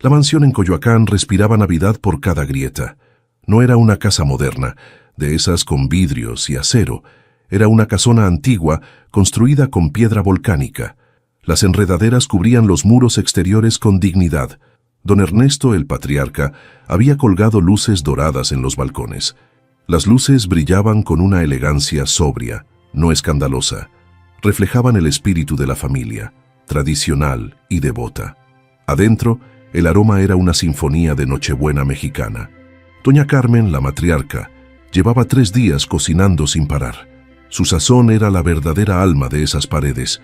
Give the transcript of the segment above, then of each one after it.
La mansión en Coyoacán respiraba Navidad por cada grieta. No era una casa moderna, de esas con vidrios y acero. Era una casona antigua, construida con piedra volcánica. Las enredaderas cubrían los muros exteriores con dignidad. Don Ernesto, el patriarca, había colgado luces doradas en los balcones. Las luces brillaban con una elegancia sobria, no escandalosa. Reflejaban el espíritu de la familia, tradicional y devota. Adentro, el aroma era una sinfonía de Nochebuena mexicana. Doña Carmen, la matriarca, llevaba 3 días cocinando sin parar. Su sazón era la verdadera alma de esas paredes.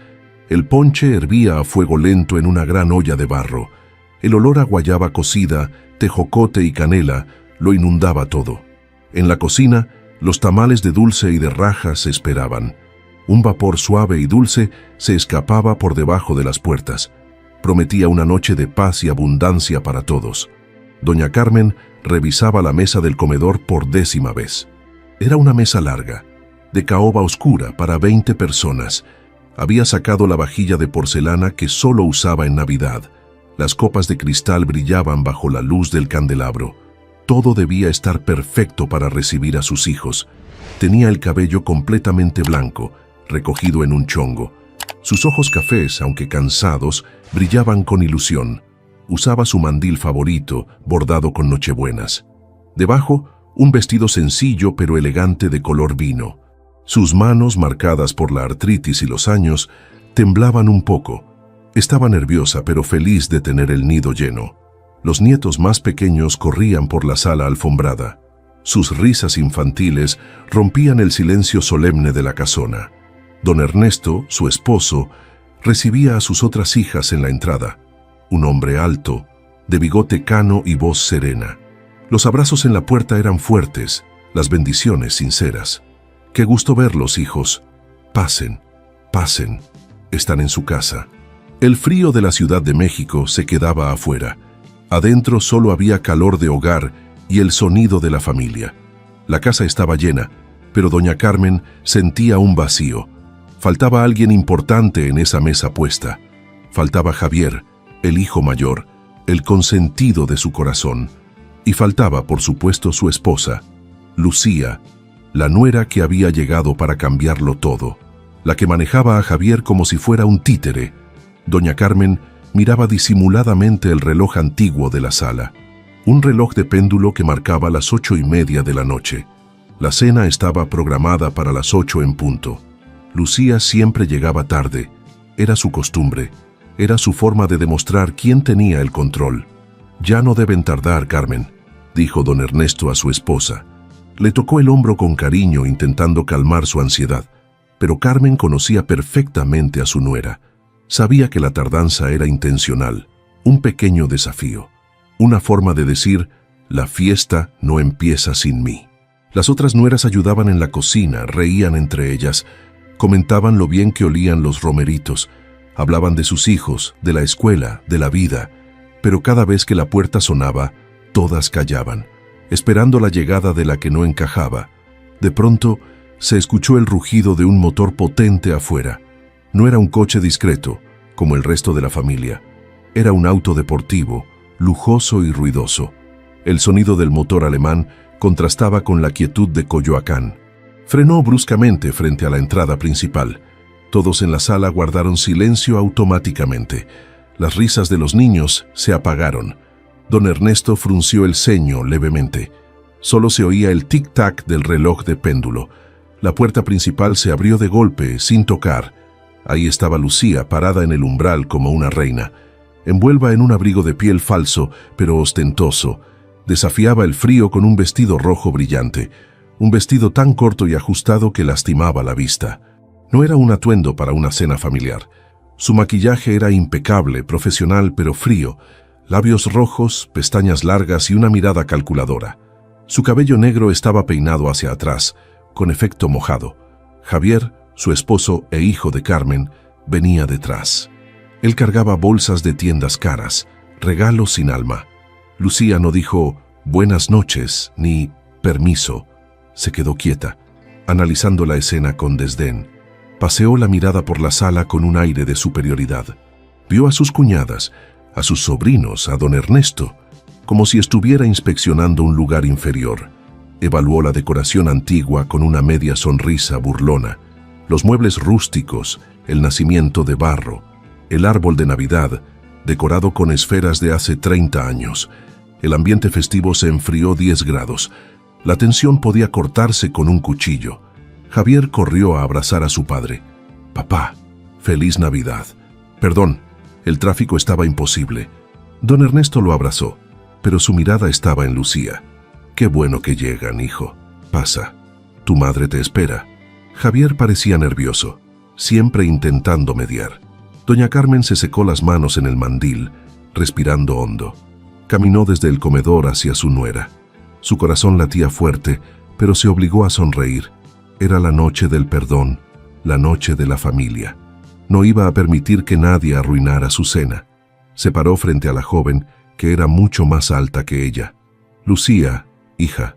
El ponche hervía a fuego lento en una gran olla de barro. El olor a guayaba cocida, tejocote y canela lo inundaba todo. En la cocina, los tamales de dulce y de rajas esperaban. Un vapor suave y dulce se escapaba por debajo de las puertas. Prometía una noche de paz y abundancia para todos. Doña Carmen revisaba la mesa del comedor por 10ª vez. Era una mesa larga, de caoba oscura para 20 personas. Había sacado la vajilla de porcelana que solo usaba en Navidad. Las copas de cristal brillaban bajo la luz del candelabro. Todo debía estar perfecto para recibir a sus hijos. Tenía el cabello completamente blanco, recogido en un chongo. Sus ojos cafés, aunque cansados, brillaban con ilusión. Usaba su mandil favorito, bordado con nochebuenas. Debajo, un vestido sencillo pero elegante de color vino. Sus manos, marcadas por la artritis y los años, temblaban un poco. Estaba nerviosa pero feliz de tener el nido lleno. Los nietos más pequeños corrían por la sala alfombrada. Sus risas infantiles rompían el silencio solemne de la casona. Don Ernesto, su esposo, recibía a sus otras hijas en la entrada. Un hombre alto, de bigote cano y voz serena. Los abrazos en la puerta eran fuertes, las bendiciones sinceras. «Qué gusto verlos, hijos. Pasen, pasen. Están en su casa». El frío de la Ciudad de México se quedaba afuera. Adentro solo había calor de hogar y el sonido de la familia. La casa estaba llena, pero doña Carmen sentía un vacío. Faltaba alguien importante en esa mesa puesta. Faltaba Javier, el hijo mayor, el consentido de su corazón. Y faltaba, por supuesto, su esposa, Lucía, la nuera que había llegado para cambiarlo todo, la que manejaba a Javier como si fuera un títere. Doña Carmen miraba disimuladamente el reloj antiguo de la sala, un reloj de péndulo que marcaba las 8:30 de la noche. La cena estaba programada para las 8 en punto. Lucía siempre llegaba tarde. Era su costumbre. Era su forma de demostrar quién tenía el control. «Ya no deben tardar, Carmen», dijo don Ernesto a su esposa. Le tocó el hombro con cariño intentando calmar su ansiedad, pero Carmen conocía perfectamente a su nuera. Sabía que la tardanza era intencional, un pequeño desafío, una forma de decir, la fiesta no empieza sin mí. Las otras nueras ayudaban en la cocina, reían entre ellas, comentaban lo bien que olían los romeritos, hablaban de sus hijos, de la escuela, de la vida, pero cada vez que la puerta sonaba, todas callaban, esperando la llegada de la que no encajaba. De pronto, se escuchó el rugido de un motor potente afuera. No era un coche discreto, como el resto de la familia. Era un auto deportivo, lujoso y ruidoso. El sonido del motor alemán contrastaba con la quietud de Coyoacán. Frenó bruscamente frente a la entrada principal. Todos en la sala guardaron silencio automáticamente. Las risas de los niños se apagaron. Don Ernesto frunció el ceño levemente. Solo se oía el tic-tac del reloj de péndulo. La puerta principal se abrió de golpe, sin tocar. Ahí estaba Lucía, parada en el umbral como una reina. Envuelva en un abrigo de piel falso, pero ostentoso. Desafiaba el frío con un vestido rojo brillante. Un vestido tan corto y ajustado que lastimaba la vista. No era un atuendo para una cena familiar. Su maquillaje era impecable, profesional pero frío. Labios rojos, pestañas largas y una mirada calculadora. Su cabello negro estaba peinado hacia atrás, con efecto mojado. Javier, su esposo e hijo de Carmen, venía detrás. Él cargaba bolsas de tiendas caras, regalos sin alma. Lucía no dijo «buenas noches» ni «permiso». Se quedó quieta, analizando la escena con desdén. Paseó la mirada por la sala con un aire de superioridad. Vio a sus cuñadas, a sus sobrinos, a don Ernesto, como si estuviera inspeccionando un lugar inferior. Evaluó la decoración antigua con una media sonrisa burlona, los muebles rústicos, el nacimiento de barro, el árbol de Navidad, decorado con esferas de hace 30 años. El ambiente festivo se enfrió 10 grados. La tensión podía cortarse con un cuchillo. Javier corrió a abrazar a su padre. «Papá, feliz Navidad». «Perdón, el tráfico estaba imposible». Don Ernesto lo abrazó, pero su mirada estaba en Lucía. «Qué bueno que llegan, hijo. Pasa. Tu madre te espera». Javier parecía nervioso, siempre intentando mediar. Doña Carmen se secó las manos en el mandil, respirando hondo. Caminó desde el comedor hacia su nuera. Su corazón latía fuerte, pero se obligó a sonreír. Era la noche del perdón, la noche de la familia. No iba a permitir que nadie arruinara su cena. Se paró frente a la joven, que era mucho más alta que ella. «Lucía, hija,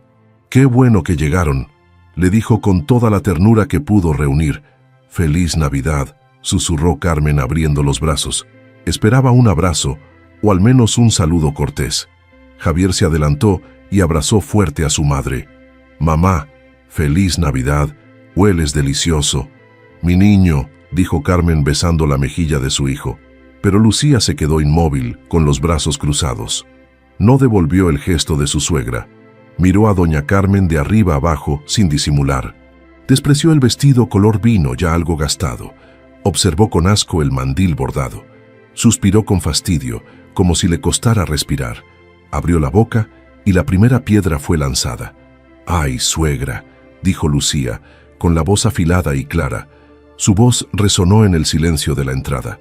qué bueno que llegaron», le dijo con toda la ternura que pudo reunir. «Feliz Navidad», susurró Carmen abriendo los brazos. Esperaba un abrazo, o al menos un saludo cortés. Javier se adelantó y abrazó fuerte a su madre. «Mamá, feliz Navidad, hueles delicioso». «Mi niño», dijo Carmen besando la mejilla de su hijo. Pero Lucía se quedó inmóvil, con los brazos cruzados. No devolvió el gesto de su suegra. Miró a doña Carmen de arriba abajo, sin disimular. Despreció el vestido color vino ya algo gastado. Observó con asco el mandil bordado. Suspiró con fastidio, como si le costara respirar. Abrió la boca y la primera piedra fue lanzada. «Ay, suegra», dijo Lucía, con la voz afilada y clara. Su voz resonó en el silencio de la entrada.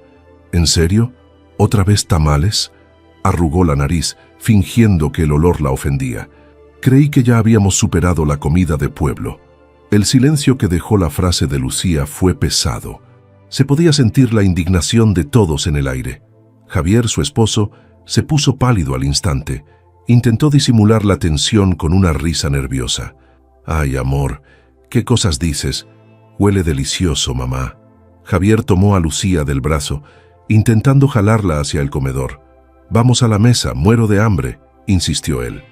«¿En serio? ¿Otra vez tamales?». Arrugó la nariz, fingiendo que el olor la ofendía. «Creí que ya habíamos superado la comida de pueblo». El silencio que dejó la frase de Lucía fue pesado. Se podía sentir la indignación de todos en el aire. Javier, su esposo, se puso pálido al instante. Intentó disimular la tensión con una risa nerviosa. «Ay, amor, ¿qué cosas dices? Huele delicioso, mamá». Javier tomó a Lucía del brazo, intentando jalarla hacia el comedor. «Vamos a la mesa, muero de hambre», insistió él.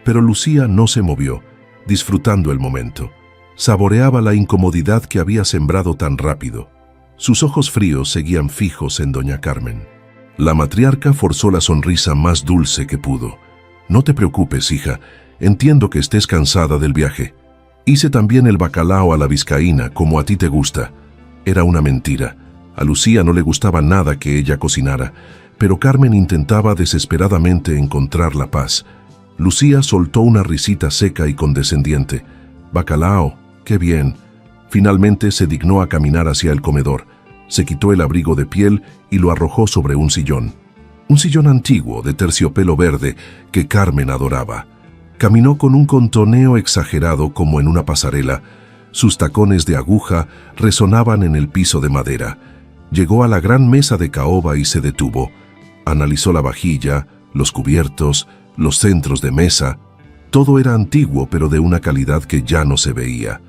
Pero Lucía no se movió, disfrutando el momento. Saboreaba la incomodidad que había sembrado tan rápido. Sus ojos fríos seguían fijos en doña Carmen. La matriarca forzó la sonrisa más dulce que pudo. «No te preocupes, hija. Entiendo que estés cansada del viaje. Hice también el bacalao a la vizcaína, como a ti te gusta». Era una mentira. A Lucía no le gustaba nada que ella cocinara, pero Carmen intentaba desesperadamente encontrar la paz. Lucía soltó una risita seca y condescendiente. «Bacalao, qué bien». Finalmente se dignó a caminar hacia el comedor. Se quitó el abrigo de piel y lo arrojó sobre un sillón. Un sillón antiguo de terciopelo verde que Carmen adoraba. Caminó con un contoneo exagerado como en una pasarela. Sus tacones de aguja resonaban en el piso de madera. Llegó a la gran mesa de caoba y se detuvo. Analizó la vajilla, los cubiertos, los centros de mesa. Todo era antiguo, pero de una calidad que ya no se veía.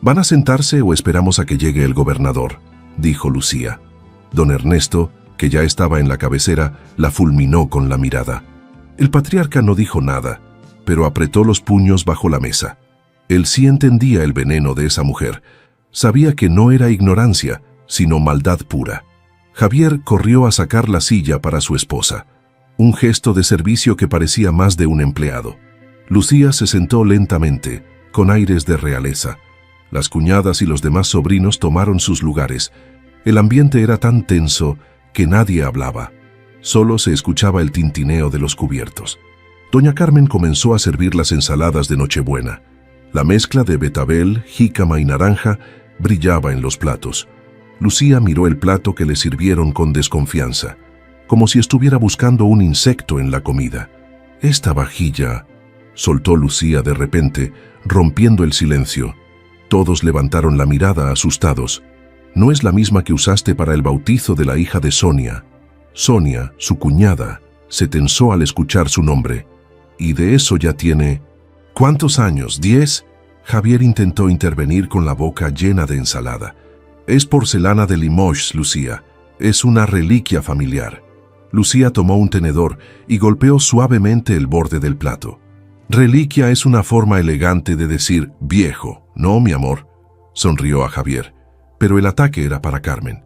«¿Van a sentarse o esperamos a que llegue el gobernador?», dijo Lucía. Don Ernesto, que ya estaba en la cabecera, la fulminó con la mirada. El patriarca no dijo nada, pero apretó los puños bajo la mesa. Él sí entendía el veneno de esa mujer. Sabía que no era ignorancia, sino maldad pura. Javier corrió a sacar la silla para su esposa. Un gesto de servicio que parecía más de un empleado. Lucía se sentó lentamente, con aires de realeza. Las cuñadas y los demás sobrinos tomaron sus lugares. El ambiente era tan tenso que nadie hablaba. Solo se escuchaba el tintineo de los cubiertos. Doña Carmen comenzó a servir las ensaladas de Nochebuena. La mezcla de betabel, jícama y naranja brillaba en los platos. Lucía miró el plato que le sirvieron con desconfianza, como si estuviera buscando un insecto en la comida. «Esta vajilla», soltó Lucía de repente, rompiendo el silencio. Todos levantaron la mirada asustados. «No es la misma que usaste para el bautizo de la hija de Sonia». Sonia, su cuñada, se tensó al escuchar su nombre. «Y de eso ya tiene... ¿Cuántos años? ¿10?» Javier intentó intervenir con la boca llena de ensalada. «Es porcelana de Limoges, Lucía. Es una reliquia familiar». Lucía tomó un tenedor y golpeó suavemente el borde del plato. Reliquia es una forma elegante de decir viejo, ¿no, mi amor? Sonrió a Javier, pero el ataque era para Carmen.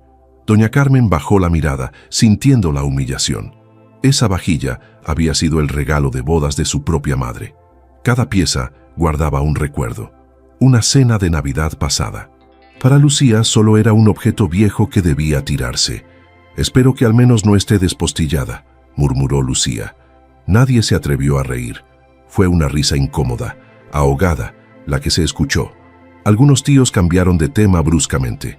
Doña Carmen bajó la mirada, sintiendo la humillación. Esa vajilla había sido el regalo de bodas de su propia madre. Cada pieza guardaba un recuerdo, una cena de Navidad pasada. Para Lucía solo era un objeto viejo que debía tirarse. «Espero que al menos no esté despostillada», murmuró Lucía. Nadie se atrevió a reír. Fue una risa incómoda, ahogada, la que se escuchó. Algunos tíos cambiaron de tema bruscamente.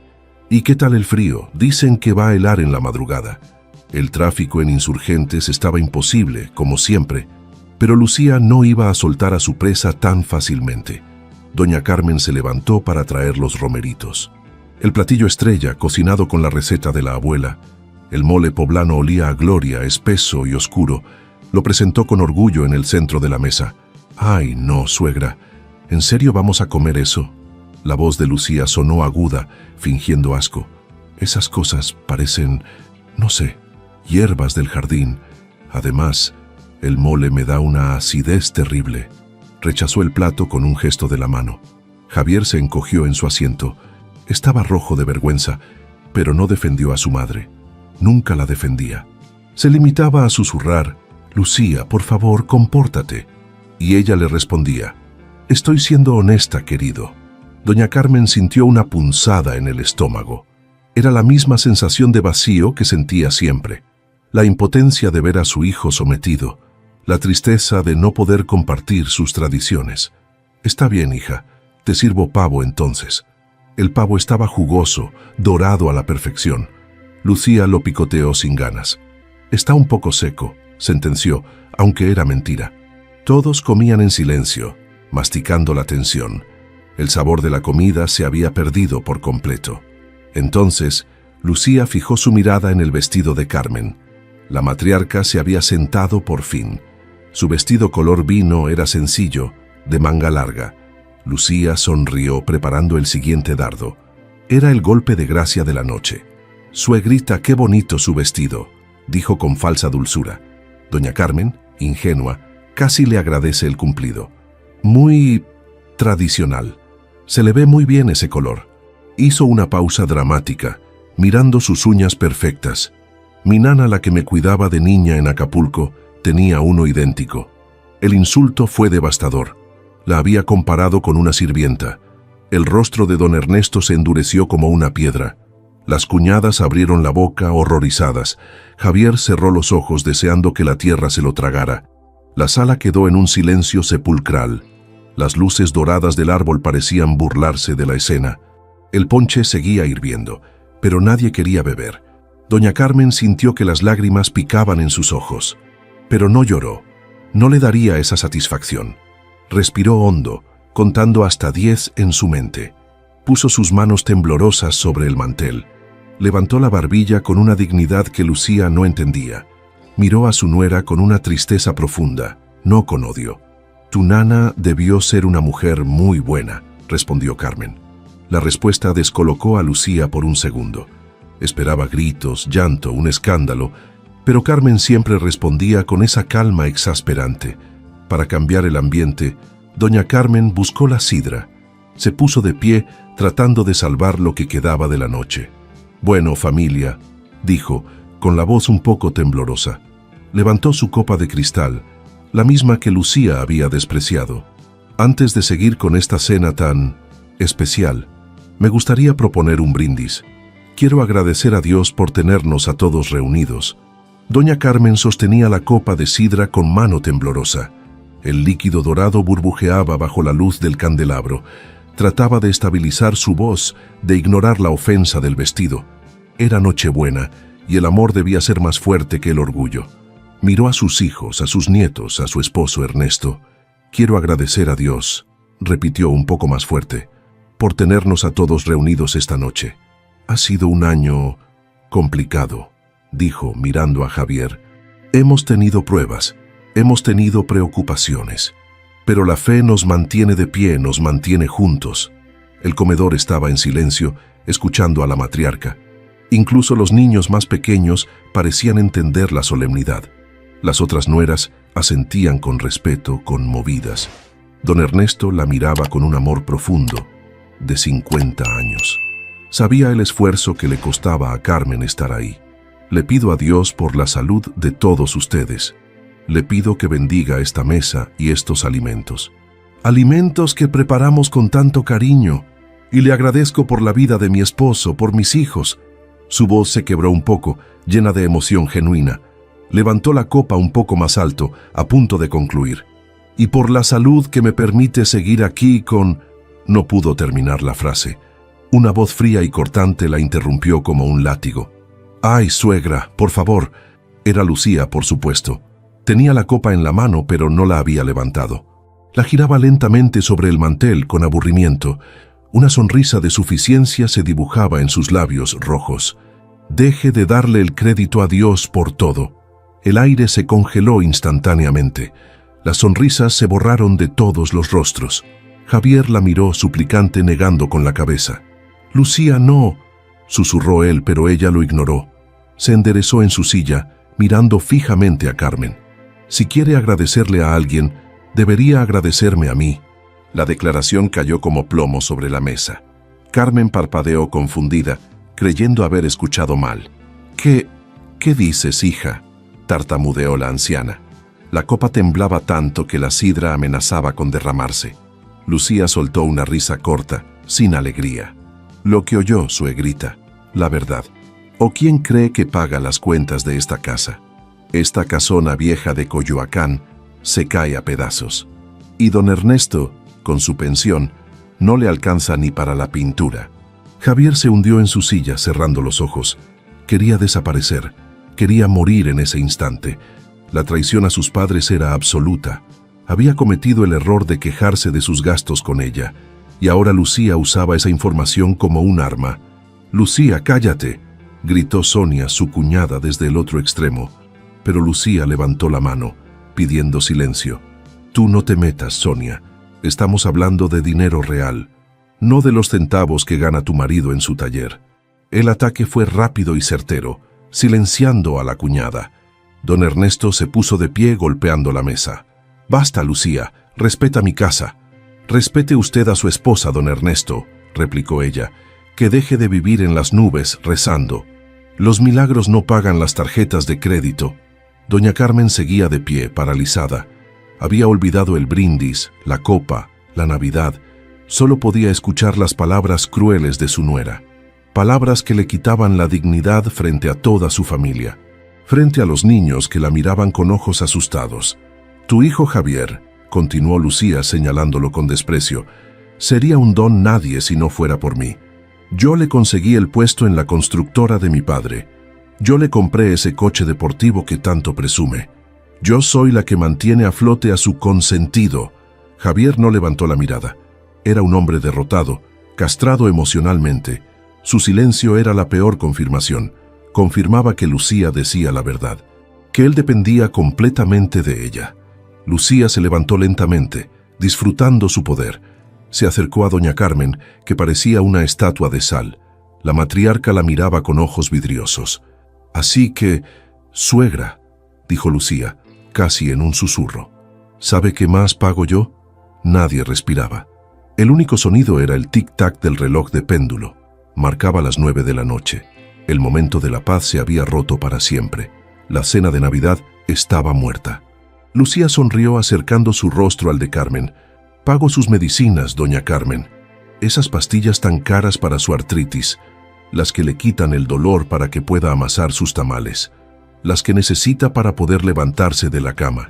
«¿Y qué tal el frío? Dicen que va a helar en la madrugada». El tráfico en Insurgentes estaba imposible, como siempre, pero Lucía no iba a soltar a su presa tan fácilmente. Doña Carmen se levantó para traer los romeritos. El platillo estrella, cocinado con la receta de la abuela, el mole poblano olía a gloria, espeso y oscuro, lo presentó con orgullo en el centro de la mesa. «Ay, no, suegra, ¿en serio vamos a comer eso?». La voz de Lucía sonó aguda, fingiendo asco. «Esas cosas parecen, no sé, hierbas del jardín. Además, el mole me da una acidez terrible». Rechazó el plato con un gesto de la mano. Javier se encogió en su asiento. Estaba rojo de vergüenza, pero no defendió a su madre. Nunca la defendía. Se limitaba a susurrar: «Lucía, por favor, compórtate». Y ella le respondía: «Estoy siendo honesta, querido». Doña Carmen sintió una punzada en el estómago. Era la misma sensación de vacío que sentía siempre. La impotencia de ver a su hijo sometido. La tristeza de no poder compartir sus tradiciones. «Está bien, hija. Te sirvo pavo entonces». El pavo estaba jugoso, dorado a la perfección. Lucía lo picoteó sin ganas. «Está un poco seco», sentenció, aunque era mentira. Todos comían en silencio, masticando la tensión. El sabor de la comida se había perdido por completo. Entonces, Lucía fijó su mirada en el vestido de Carmen. La matriarca se había sentado por fin. Su vestido color vino era sencillo, de manga larga. Lucía sonrió preparando el siguiente dardo. Era el golpe de gracia de la noche. «Suegrita, qué bonito su vestido», dijo con falsa dulzura. Doña Carmen, ingenua, casi le agradece el cumplido. «Muy tradicional. Se le ve muy bien ese color». Hizo una pausa dramática, mirando sus uñas perfectas. «Mi nana, la que me cuidaba de niña en Acapulco, tenía uno idéntico». El insulto fue devastador. La había comparado con una sirvienta. El rostro de don Ernesto se endureció como una piedra. Las cuñadas abrieron la boca horrorizadas. Javier cerró los ojos deseando que la tierra se lo tragara. La sala quedó en un silencio sepulcral. Las luces doradas del árbol parecían burlarse de la escena. El ponche seguía hirviendo, pero nadie quería beber. Doña Carmen sintió que las lágrimas picaban en sus ojos. Pero no lloró. No le daría esa satisfacción. Respiró hondo, contando hasta 10 en su mente. Puso sus manos temblorosas sobre el mantel. Levantó la barbilla con una dignidad que Lucía no entendía. Miró a su nuera con una tristeza profunda, no con odio. «Tu nana debió ser una mujer muy buena», respondió Carmen. La respuesta descolocó a Lucía por un segundo. Esperaba gritos, llanto, un escándalo, pero Carmen siempre respondía con esa calma exasperante. Para cambiar el ambiente, doña Carmen buscó la sidra. Se puso de pie, tratando de salvar lo que quedaba de la noche. «Bueno, familia», dijo, con la voz un poco temblorosa. Levantó su copa de cristal, la misma que Lucía había despreciado. «Antes de seguir con esta cena tan especial, me gustaría proponer un brindis. Quiero agradecer a Dios por tenernos a todos reunidos». Doña Carmen sostenía la copa de sidra con mano temblorosa. El líquido dorado burbujeaba bajo la luz del candelabro. Trataba de estabilizar su voz, de ignorar la ofensa del vestido. Era Nochebuena, y el amor debía ser más fuerte que el orgullo. Miró a sus hijos, a sus nietos, a su esposo Ernesto. «Quiero agradecer a Dios», repitió un poco más fuerte, «por tenernos a todos reunidos esta noche. Ha sido un año complicado», dijo mirando a Javier. «Hemos tenido pruebas, hemos tenido preocupaciones, pero la fe nos mantiene de pie, nos mantiene juntos». El comedor estaba en silencio, escuchando a la matriarca. Incluso los niños más pequeños parecían entender la solemnidad. Las otras nueras asentían con respeto, conmovidas. Don Ernesto la miraba con un amor profundo, de 50 años. Sabía el esfuerzo que le costaba a Carmen estar ahí. Le pido a Dios por la salud de todos ustedes. Le pido que bendiga esta mesa y estos alimentos. Alimentos que preparamos con tanto cariño. Y le agradezco por la vida de mi esposo, por mis hijos. Su voz se quebró un poco, llena de emoción genuina. Levantó la copa un poco más alto, a punto de concluir. Y por la salud que me permite seguir aquí con... No pudo terminar la frase. Una voz fría y cortante la interrumpió como un látigo. «Ay, suegra, por favor». Era Lucía, por supuesto. Tenía la copa en la mano, pero no la había levantado. La giraba lentamente sobre el mantel con aburrimiento. Una sonrisa de suficiencia se dibujaba en sus labios rojos. Deje de darle el crédito a Dios por todo. El aire se congeló instantáneamente. Las sonrisas se borraron de todos los rostros. Javier la miró suplicante negando con la cabeza. «Lucía, no», susurró él, pero ella lo ignoró. Se enderezó en su silla, mirando fijamente a Carmen. «Si quiere agradecerle a alguien, debería agradecerme a mí». La declaración cayó como plomo sobre la mesa. Carmen parpadeó confundida, creyendo haber escuchado mal. ¿Qué dices, hija?», tartamudeó la anciana. La copa temblaba tanto que la sidra amenazaba con derramarse. Lucía soltó una risa corta, sin alegría. «Lo que oyó, suegrita, la verdad. ¿O quién cree que paga las cuentas de esta casa? Esta casona vieja de Coyoacán se cae a pedazos. Y don Ernesto, con su pensión, no le alcanza ni para la pintura». Javier se hundió en su silla, cerrando los ojos. Quería desaparecer, quería morir en ese instante. La traición a sus padres era absoluta. Había cometido el error de quejarse de sus gastos con ella, y ahora Lucía usaba esa información como un arma. «Lucía, cállate», gritó Sonia, su cuñada, desde el otro extremo. Pero Lucía levantó la mano, pidiendo silencio. «Tú no te metas, Sonia. Estamos hablando de dinero real, no de los centavos que gana tu marido en su taller». El ataque fue rápido y certero, silenciando a la cuñada. Don Ernesto se puso de pie golpeando la mesa. «Basta, Lucía, respeta mi casa». «Respete usted a su esposa, don Ernesto», replicó ella, «que deje de vivir en las nubes rezando. Los milagros no pagan las tarjetas de crédito». Doña Carmen seguía de pie, paralizada. Había olvidado el brindis, la copa, la Navidad. Solo podía escuchar las palabras crueles de su nuera. Palabras que le quitaban la dignidad frente a toda su familia, frente a los niños que la miraban con ojos asustados. «Tu hijo Javier», continuó Lucía señalándolo con desprecio, «sería un don nadie si no fuera por mí. Yo le conseguí el puesto en la constructora de mi padre. Yo le compré ese coche deportivo que tanto presume. Yo soy la que mantiene a flote a su consentido». Javier no levantó la mirada. Era un hombre derrotado, castrado emocionalmente. Su silencio era la peor confirmación. Confirmaba que Lucía decía la verdad, que él dependía completamente de ella. Lucía se levantó lentamente, disfrutando su poder. Se acercó a doña Carmen, que parecía una estatua de sal. La matriarca la miraba con ojos vidriosos. «Así que, suegra», dijo Lucía, casi en un susurro, «¿sabe qué más pago yo?». Nadie respiraba. El único sonido era el tic-tac del reloj de péndulo. Marcaba las 9 de la noche. El momento de la paz se había roto para siempre. La cena de Navidad estaba muerta. Lucía sonrió acercando su rostro al de Carmen. «Pago sus medicinas, doña Carmen. Esas pastillas tan caras para su artritis, las que le quitan el dolor para que pueda amasar sus tamales, las que necesita para poder levantarse de la cama».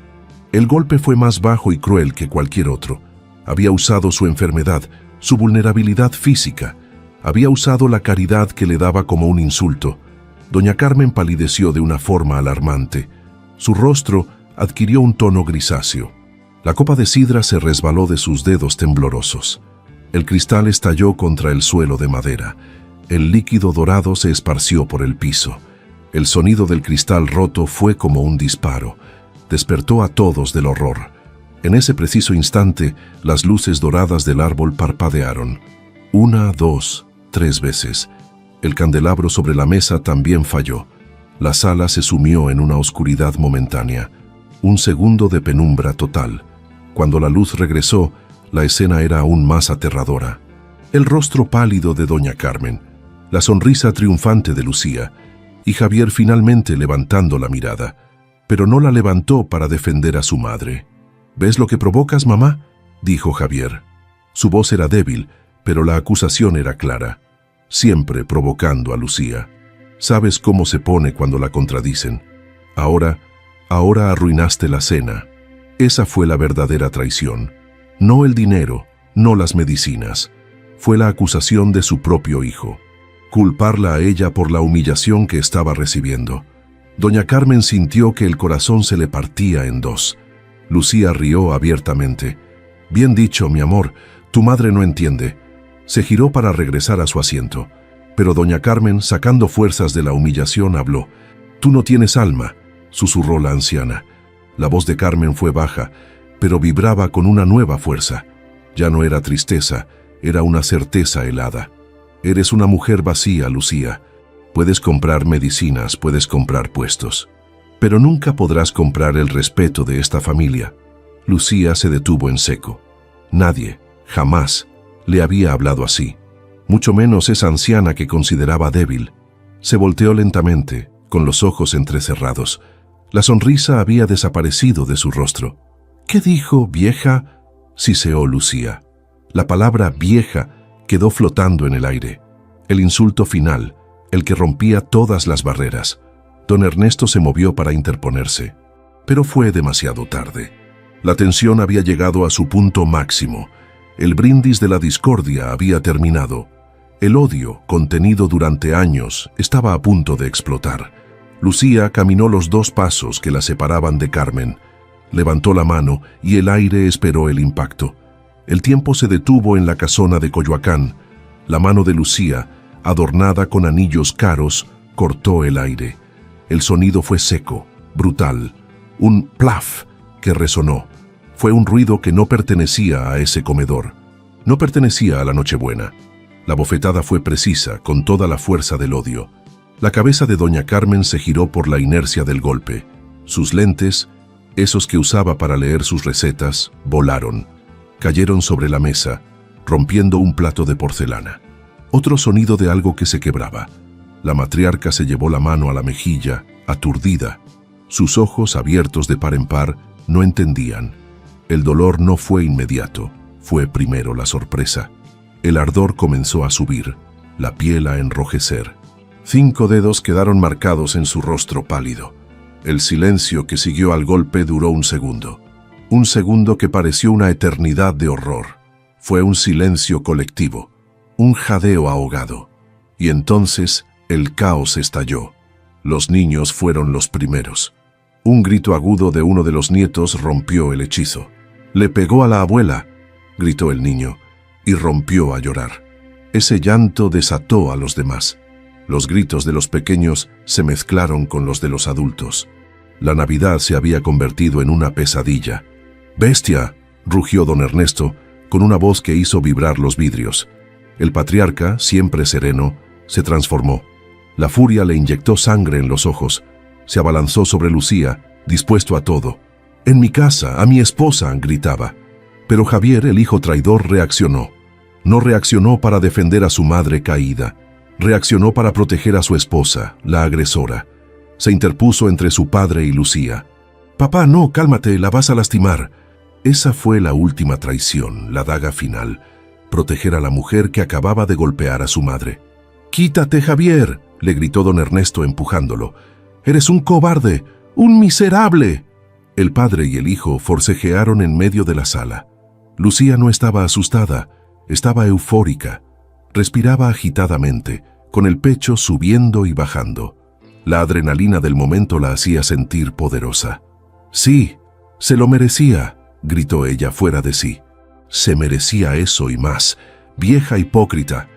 El golpe fue más bajo y cruel que cualquier otro. Había usado su enfermedad, su vulnerabilidad física. Había usado la caridad que le daba como un insulto. Doña Carmen palideció de una forma alarmante. Su rostro adquirió un tono grisáceo. La copa de sidra se resbaló de sus dedos temblorosos. El cristal estalló contra el suelo de madera. El líquido dorado se esparció por el piso. El sonido del cristal roto fue como un disparo. Despertó a todos del horror. En ese preciso instante, las luces doradas del árbol parpadearon. 1, 2, 3 veces. El candelabro sobre la mesa también falló. La sala se sumió en una oscuridad momentánea. Un segundo de penumbra total. Cuando la luz regresó, la escena era aún más aterradora. El rostro pálido de doña Carmen, la sonrisa triunfante de Lucía, y Javier finalmente levantando la mirada, pero no la levantó para defender a su madre. «¿Ves lo que provocas, mamá?», dijo Javier. Su voz era débil, pero la acusación era clara, siempre provocando a Lucía. «Sabes cómo se pone cuando la contradicen. Ahora arruinaste la cena». Esa fue la verdadera traición. No el dinero, no las medicinas. Fue la acusación de su propio hijo. Culparla a ella por la humillación que estaba recibiendo. Doña Carmen sintió que el corazón se le partía en dos. Lucía rió abiertamente. «Bien dicho, mi amor, tu madre no entiende». Se giró para regresar a su asiento. Pero doña Carmen, sacando fuerzas de la humillación, habló. «Tú no tienes alma», susurró la anciana. La voz de Carmen fue baja, pero vibraba con una nueva fuerza. Ya no era tristeza, era una certeza helada. «Eres una mujer vacía, Lucía. Puedes comprar medicinas, puedes comprar puestos, pero nunca podrás comprar el respeto de esta familia». Lucía se detuvo en seco. Nadie, jamás, le había hablado así, mucho menos esa anciana que consideraba débil. Se volteó lentamente, con los ojos entrecerrados. La sonrisa había desaparecido de su rostro. «¿Qué dijo, vieja?», siseó Lucía. La palabra vieja quedó flotando en el aire. El insulto final, el que rompía todas las barreras. Don Ernesto se movió para interponerse, pero fue demasiado tarde. La tensión había llegado a su punto máximo. El brindis de la discordia había terminado. El odio, contenido durante años, estaba a punto de explotar. Lucía caminó los 2 pasos que la separaban de Carmen. Levantó la mano y el aire esperó el impacto. El tiempo se detuvo en la casona de Coyoacán. La mano de Lucía, adornada con anillos caros, cortó el aire. El sonido fue seco, brutal. Un plaf que resonó. Fue un ruido que no pertenecía a ese comedor. No pertenecía a la Nochebuena. La bofetada fue precisa, con toda la fuerza del odio. La cabeza de doña Carmen se giró por la inercia del golpe. Sus lentes, esos que usaba para leer sus recetas, volaron. Cayeron sobre la mesa, rompiendo un plato de porcelana. Otro sonido de algo que se quebraba. La matriarca se llevó la mano a la mejilla, aturdida. Sus ojos, abiertos de par en par, no entendían. El dolor no fue inmediato, fue primero la sorpresa. El ardor comenzó a subir, la piel a enrojecer. 5 dedos quedaron marcados en su rostro pálido. El silencio que siguió al golpe duró un segundo. Un segundo que pareció una eternidad de horror. Fue un silencio colectivo, un jadeo ahogado. Y entonces el caos estalló. Los niños fueron los primeros. Un grito agudo de uno de los nietos rompió el hechizo. «Le pegó a la abuela», gritó el niño, y rompió a llorar. Ese llanto desató a los demás. Los gritos de los pequeños se mezclaron con los de los adultos. La Navidad se había convertido en una pesadilla. «¡Bestia!», rugió don Ernesto, con una voz que hizo vibrar los vidrios. El patriarca, siempre sereno, se transformó. La furia le inyectó sangre en los ojos. Se abalanzó sobre Lucía, dispuesto a todo. «¡En mi casa, a mi esposa!», gritaba. Pero Javier, el hijo traidor, reaccionó. No reaccionó para defender a su madre caída. Reaccionó para proteger a su esposa, la agresora. Se interpuso entre su padre y Lucía. «Papá, no, cálmate, la vas a lastimar». Esa fue la última traición, la daga final. Proteger a la mujer que acababa de golpear a su madre. «¡Quítate, Javier!», le gritó don Ernesto empujándolo. «¡Eres un cobarde! ¡Un miserable!». El padre y el hijo forcejearon en medio de la sala. Lucía no estaba asustada, estaba eufórica. Respiraba agitadamente, con el pecho subiendo y bajando. La adrenalina del momento la hacía sentir poderosa. «Sí, se lo merecía», gritó ella fuera de sí. «Se merecía eso y más. Vieja hipócrita».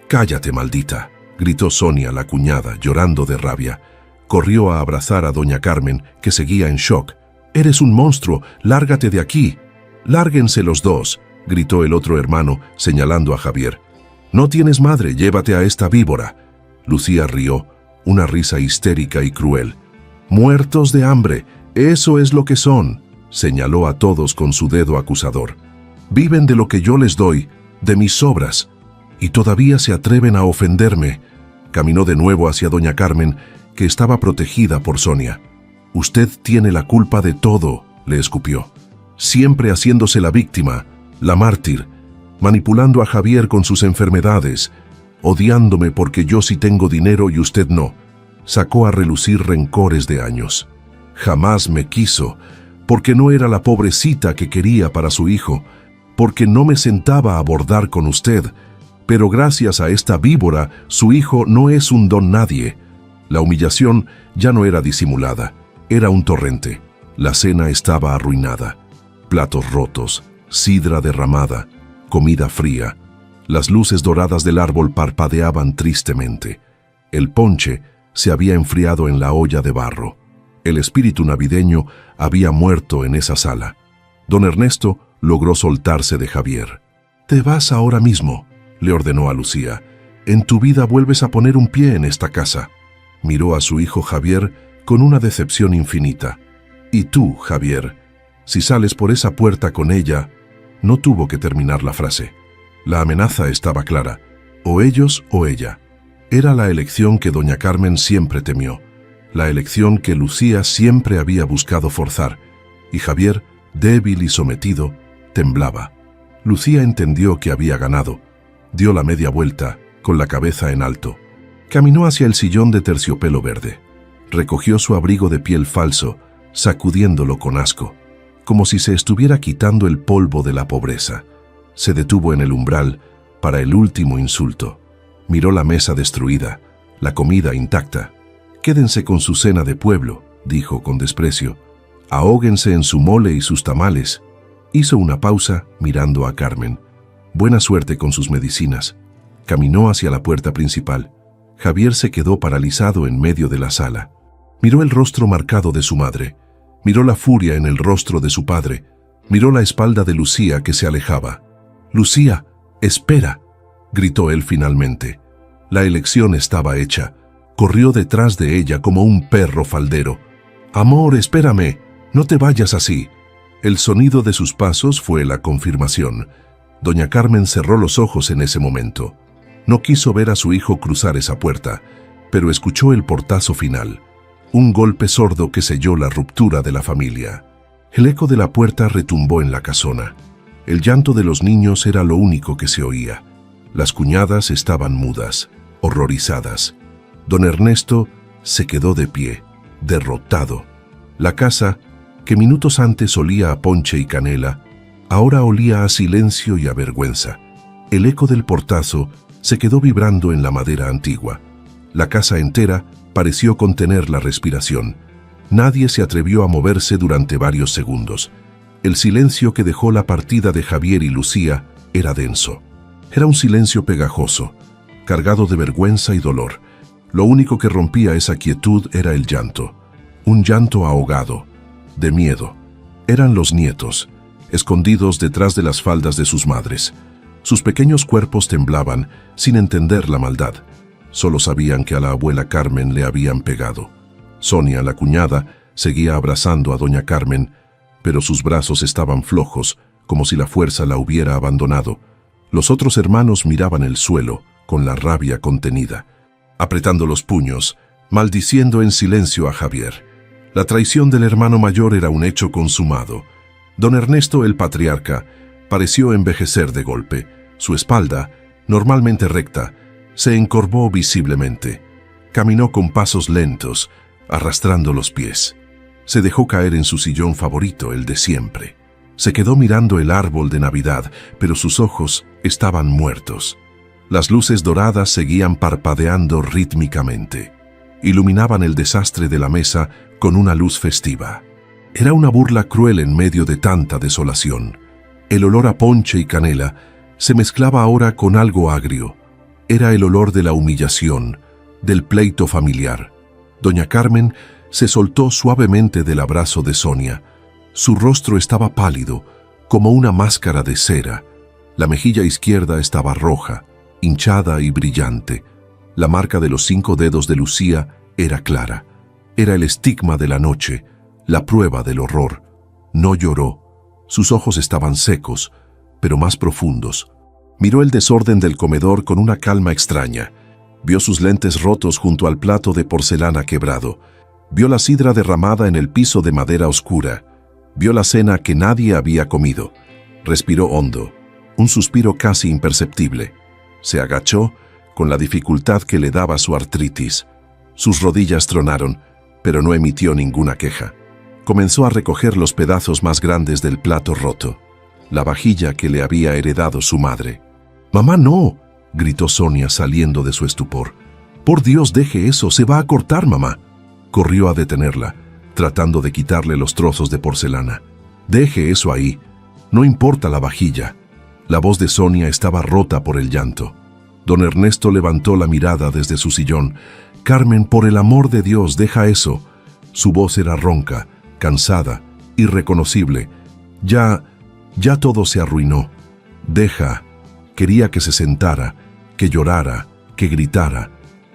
«Cállate, maldita», gritó Sonia, la cuñada, llorando de rabia. Corrió a abrazar a doña Carmen, que seguía en shock. «Eres un monstruo, lárgate de aquí». «Lárguense los dos», gritó el otro hermano, señalando a Javier. «No tienes madre, llévate a esta víbora». Lucía rió, una risa histérica y cruel. «Muertos de hambre, eso es lo que son», señaló a todos con su dedo acusador. «Viven de lo que yo les doy, de mis obras, y todavía se atreven a ofenderme». Caminó de nuevo hacia doña Carmen, que estaba protegida por Sonia. «Usted tiene la culpa de todo», le escupió. «Siempre haciéndose la víctima, la mártir, manipulando a Javier con sus enfermedades, odiándome porque yo sí tengo dinero y usted no». Sacó a relucir rencores de años. «Jamás me quiso, porque no era la pobrecita que quería para su hijo, porque no me sentaba a bordar con usted, pero gracias a esta víbora, su hijo no es un don nadie». La humillación ya no era disimulada, era un torrente. La cena estaba arruinada. Platos rotos, sidra derramada, comida fría. Las luces doradas del árbol parpadeaban tristemente. El ponche se había enfriado en la olla de barro. El espíritu navideño había muerto en esa sala. Don Ernesto logró soltarse de Javier. «Te vas ahora mismo», le ordenó a Lucía. «En tu vida vuelves a poner un pie en esta casa». Miró a su hijo Javier con una decepción infinita. «Y tú, Javier, si sales por esa puerta con ella…» No tuvo que terminar la frase. La amenaza estaba clara. O ellos o ella. Era la elección que doña Carmen siempre temió. La elección que Lucía siempre había buscado forzar. Y Javier, débil y sometido, temblaba. Lucía entendió que había ganado. Dio la media vuelta, con la cabeza en alto. Caminó hacia el sillón de terciopelo verde. Recogió su abrigo de piel falso, sacudiéndolo con asco, como si se estuviera quitando el polvo de la pobreza. Se detuvo en el umbral para el último insulto. Miró la mesa destruida, la comida intacta. «Quédense con su cena de pueblo», dijo con desprecio. «Ahóguense en su mole y sus tamales». Hizo una pausa mirando a Carmen. «Buena suerte con sus medicinas». Caminó hacia la puerta principal. Javier se quedó paralizado en medio de la sala. Miró el rostro marcado de su madre. Miró la furia en el rostro de su padre. Miró la espalda de Lucía que se alejaba. «Lucía, espera», gritó él finalmente. La elección estaba hecha. Corrió detrás de ella como un perro faldero. «Amor, espérame, no te vayas así». El sonido de sus pasos fue la confirmación. Doña Carmen cerró los ojos en ese momento. No quiso ver a su hijo cruzar esa puerta, pero escuchó el portazo final. Un golpe sordo que selló la ruptura de la familia. El eco de la puerta retumbó en la casona. El llanto de los niños era lo único que se oía. Las cuñadas estaban mudas, horrorizadas. Don Ernesto se quedó de pie, derrotado. La casa, que minutos antes olía a ponche y canela, ahora olía a silencio y a vergüenza. El eco del portazo se quedó vibrando en la madera antigua. La casa entera pareció contener la respiración. Nadie se atrevió a moverse durante varios segundos. El silencio que dejó la partida de Javier y Lucía era denso. Era un silencio pegajoso, cargado de vergüenza y dolor. Lo único que rompía esa quietud era el llanto. Un llanto ahogado, de miedo. Eran los nietos, escondidos detrás de las faldas de sus madres. Sus pequeños cuerpos temblaban, sin entender la maldad. Solo sabían que a la abuela Carmen le habían pegado. Sonia, la cuñada, seguía abrazando a doña Carmen, pero sus brazos estaban flojos, como si la fuerza la hubiera abandonado. Los otros hermanos miraban el suelo, con la rabia contenida, apretando los puños, maldiciendo en silencio a Javier. La traición del hermano mayor era un hecho consumado. Don Ernesto, el patriarca, pareció envejecer de golpe. Su espalda, normalmente recta, se encorvó visiblemente. Caminó con pasos lentos, arrastrando los pies. Se dejó caer en su sillón favorito, el de siempre. Se quedó mirando el árbol de Navidad, pero sus ojos estaban muertos. Las luces doradas seguían parpadeando rítmicamente. Iluminaban el desastre de la mesa con una luz festiva. Era una burla cruel en medio de tanta desolación. El olor a ponche y canela se mezclaba ahora con algo agrio. Era el olor de la humillación, del pleito familiar. Doña Carmen se soltó suavemente del abrazo de Sonia. Su rostro estaba pálido, como una máscara de cera. La mejilla izquierda estaba roja, hinchada y brillante. La marca de los 5 dedos de Lucía era clara. Era el estigma de la noche, la prueba del horror. No lloró. Sus ojos estaban secos, pero más profundos. Miró el desorden del comedor con una calma extraña. Vio sus lentes rotos junto al plato de porcelana quebrado. Vio la sidra derramada en el piso de madera oscura. Vio la cena que nadie había comido. Respiró hondo, un suspiro casi imperceptible. Se agachó con la dificultad que le daba su artritis. Sus rodillas tronaron, pero no emitió ninguna queja. Comenzó a recoger los pedazos más grandes del plato roto, la vajilla que le había heredado su madre. «¡Mamá, no!», gritó Sonia saliendo de su estupor. «Por Dios, deje eso, se va a cortar, mamá». Corrió a detenerla, tratando de quitarle los trozos de porcelana. «Deje eso ahí, no importa la vajilla». La voz de Sonia estaba rota por el llanto. Don Ernesto levantó la mirada desde su sillón. «Carmen, por el amor de Dios, deja eso». Su voz era ronca, cansada, irreconocible. Ya todo se arruinó. «Deja». Quería que se sentara, que llorara, que gritara,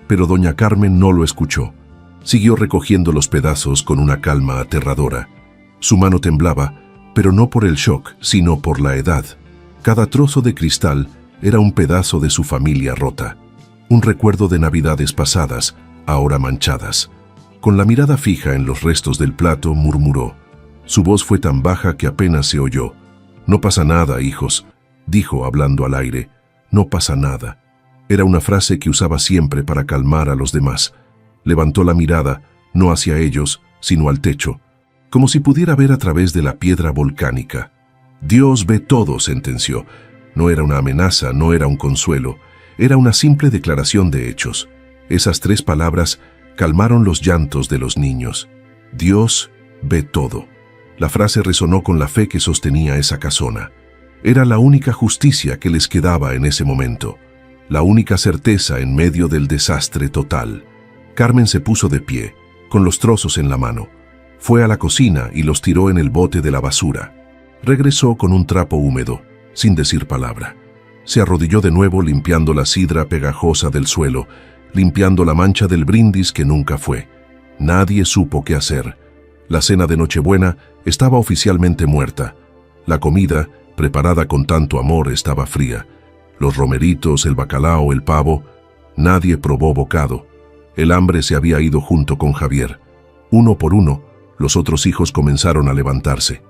pero doña Carmen no lo escuchó. Siguió recogiendo los pedazos con una calma aterradora. Su mano temblaba, pero no por el shock, sino por la edad. Cada trozo de cristal era un pedazo de su familia rota, un recuerdo de navidades pasadas, ahora manchadas. Con la mirada fija en los restos del plato, murmuró. Su voz fue tan baja que apenas se oyó. «No pasa nada, hijos», dijo hablando al aire. «No pasa nada». Era una frase que usaba siempre para calmar a los demás. Levantó la mirada, no hacia ellos, sino al techo, como si pudiera ver a través de la piedra volcánica. «Dios ve todo», sentenció. No era una amenaza, no era un consuelo, era una simple declaración de hechos. Esas 3 palabras calmaron los llantos de los niños. «Dios ve todo». La frase resonó con la fe que sostenía esa casona. Era la única justicia que les quedaba en ese momento, la única certeza en medio del desastre total. Carmen se puso de pie, con los trozos en la mano. Fue a la cocina y los tiró en el bote de la basura. Regresó con un trapo húmedo, sin decir palabra. Se arrodilló de nuevo limpiando la sidra pegajosa del suelo, limpiando la mancha del brindis que nunca fue. Nadie supo qué hacer. La cena de Nochebuena estaba oficialmente muerta. La comida, preparada con tanto amor, estaba fría. Los romeritos, el bacalao, el pavo, nadie probó bocado. El hambre se había ido junto con Javier. Uno por uno, los otros hijos comenzaron a levantarse.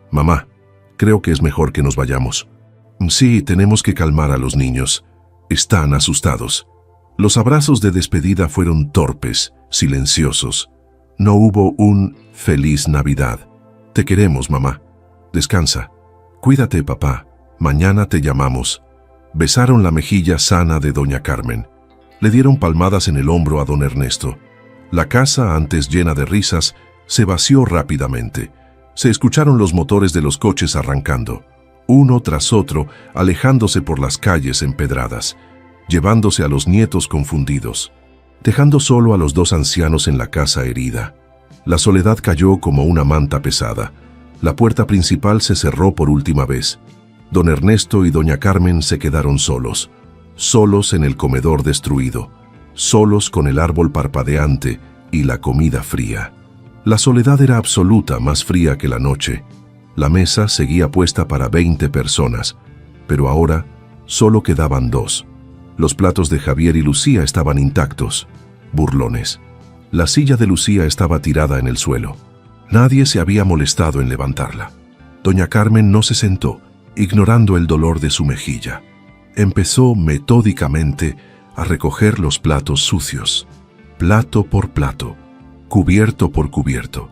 «Mamá, creo que es mejor que nos vayamos». «Sí, tenemos que calmar a los niños. Están asustados». Los abrazos de despedida fueron torpes, silenciosos. No hubo un «Feliz Navidad». «Te queremos, mamá. Descansa. Cuídate, papá. Mañana te llamamos». Besaron la mejilla sana de doña Carmen. Le dieron palmadas en el hombro a don Ernesto. La casa, antes llena de risas, se vació rápidamente. Se escucharon los motores de los coches arrancando, uno tras otro, alejándose por las calles empedradas, llevándose a los nietos confundidos, dejando solo a los 2 ancianos en la casa herida. La soledad cayó como una manta pesada. La puerta principal se cerró por última vez. Don Ernesto y doña Carmen se quedaron solos en el comedor destruido, solos con el árbol parpadeante y la comida fría. La soledad era absoluta, más fría que la noche. La mesa seguía puesta para 20 personas, pero ahora solo quedaban 2. Los platos de Javier y Lucía estaban intactos, burlones. La silla de Lucía estaba tirada en el suelo. Nadie se había molestado en levantarla. Doña Carmen no se sentó, ignorando el dolor de su mejilla. Empezó metódicamente a recoger los platos sucios, plato por plato, cubierto por cubierto.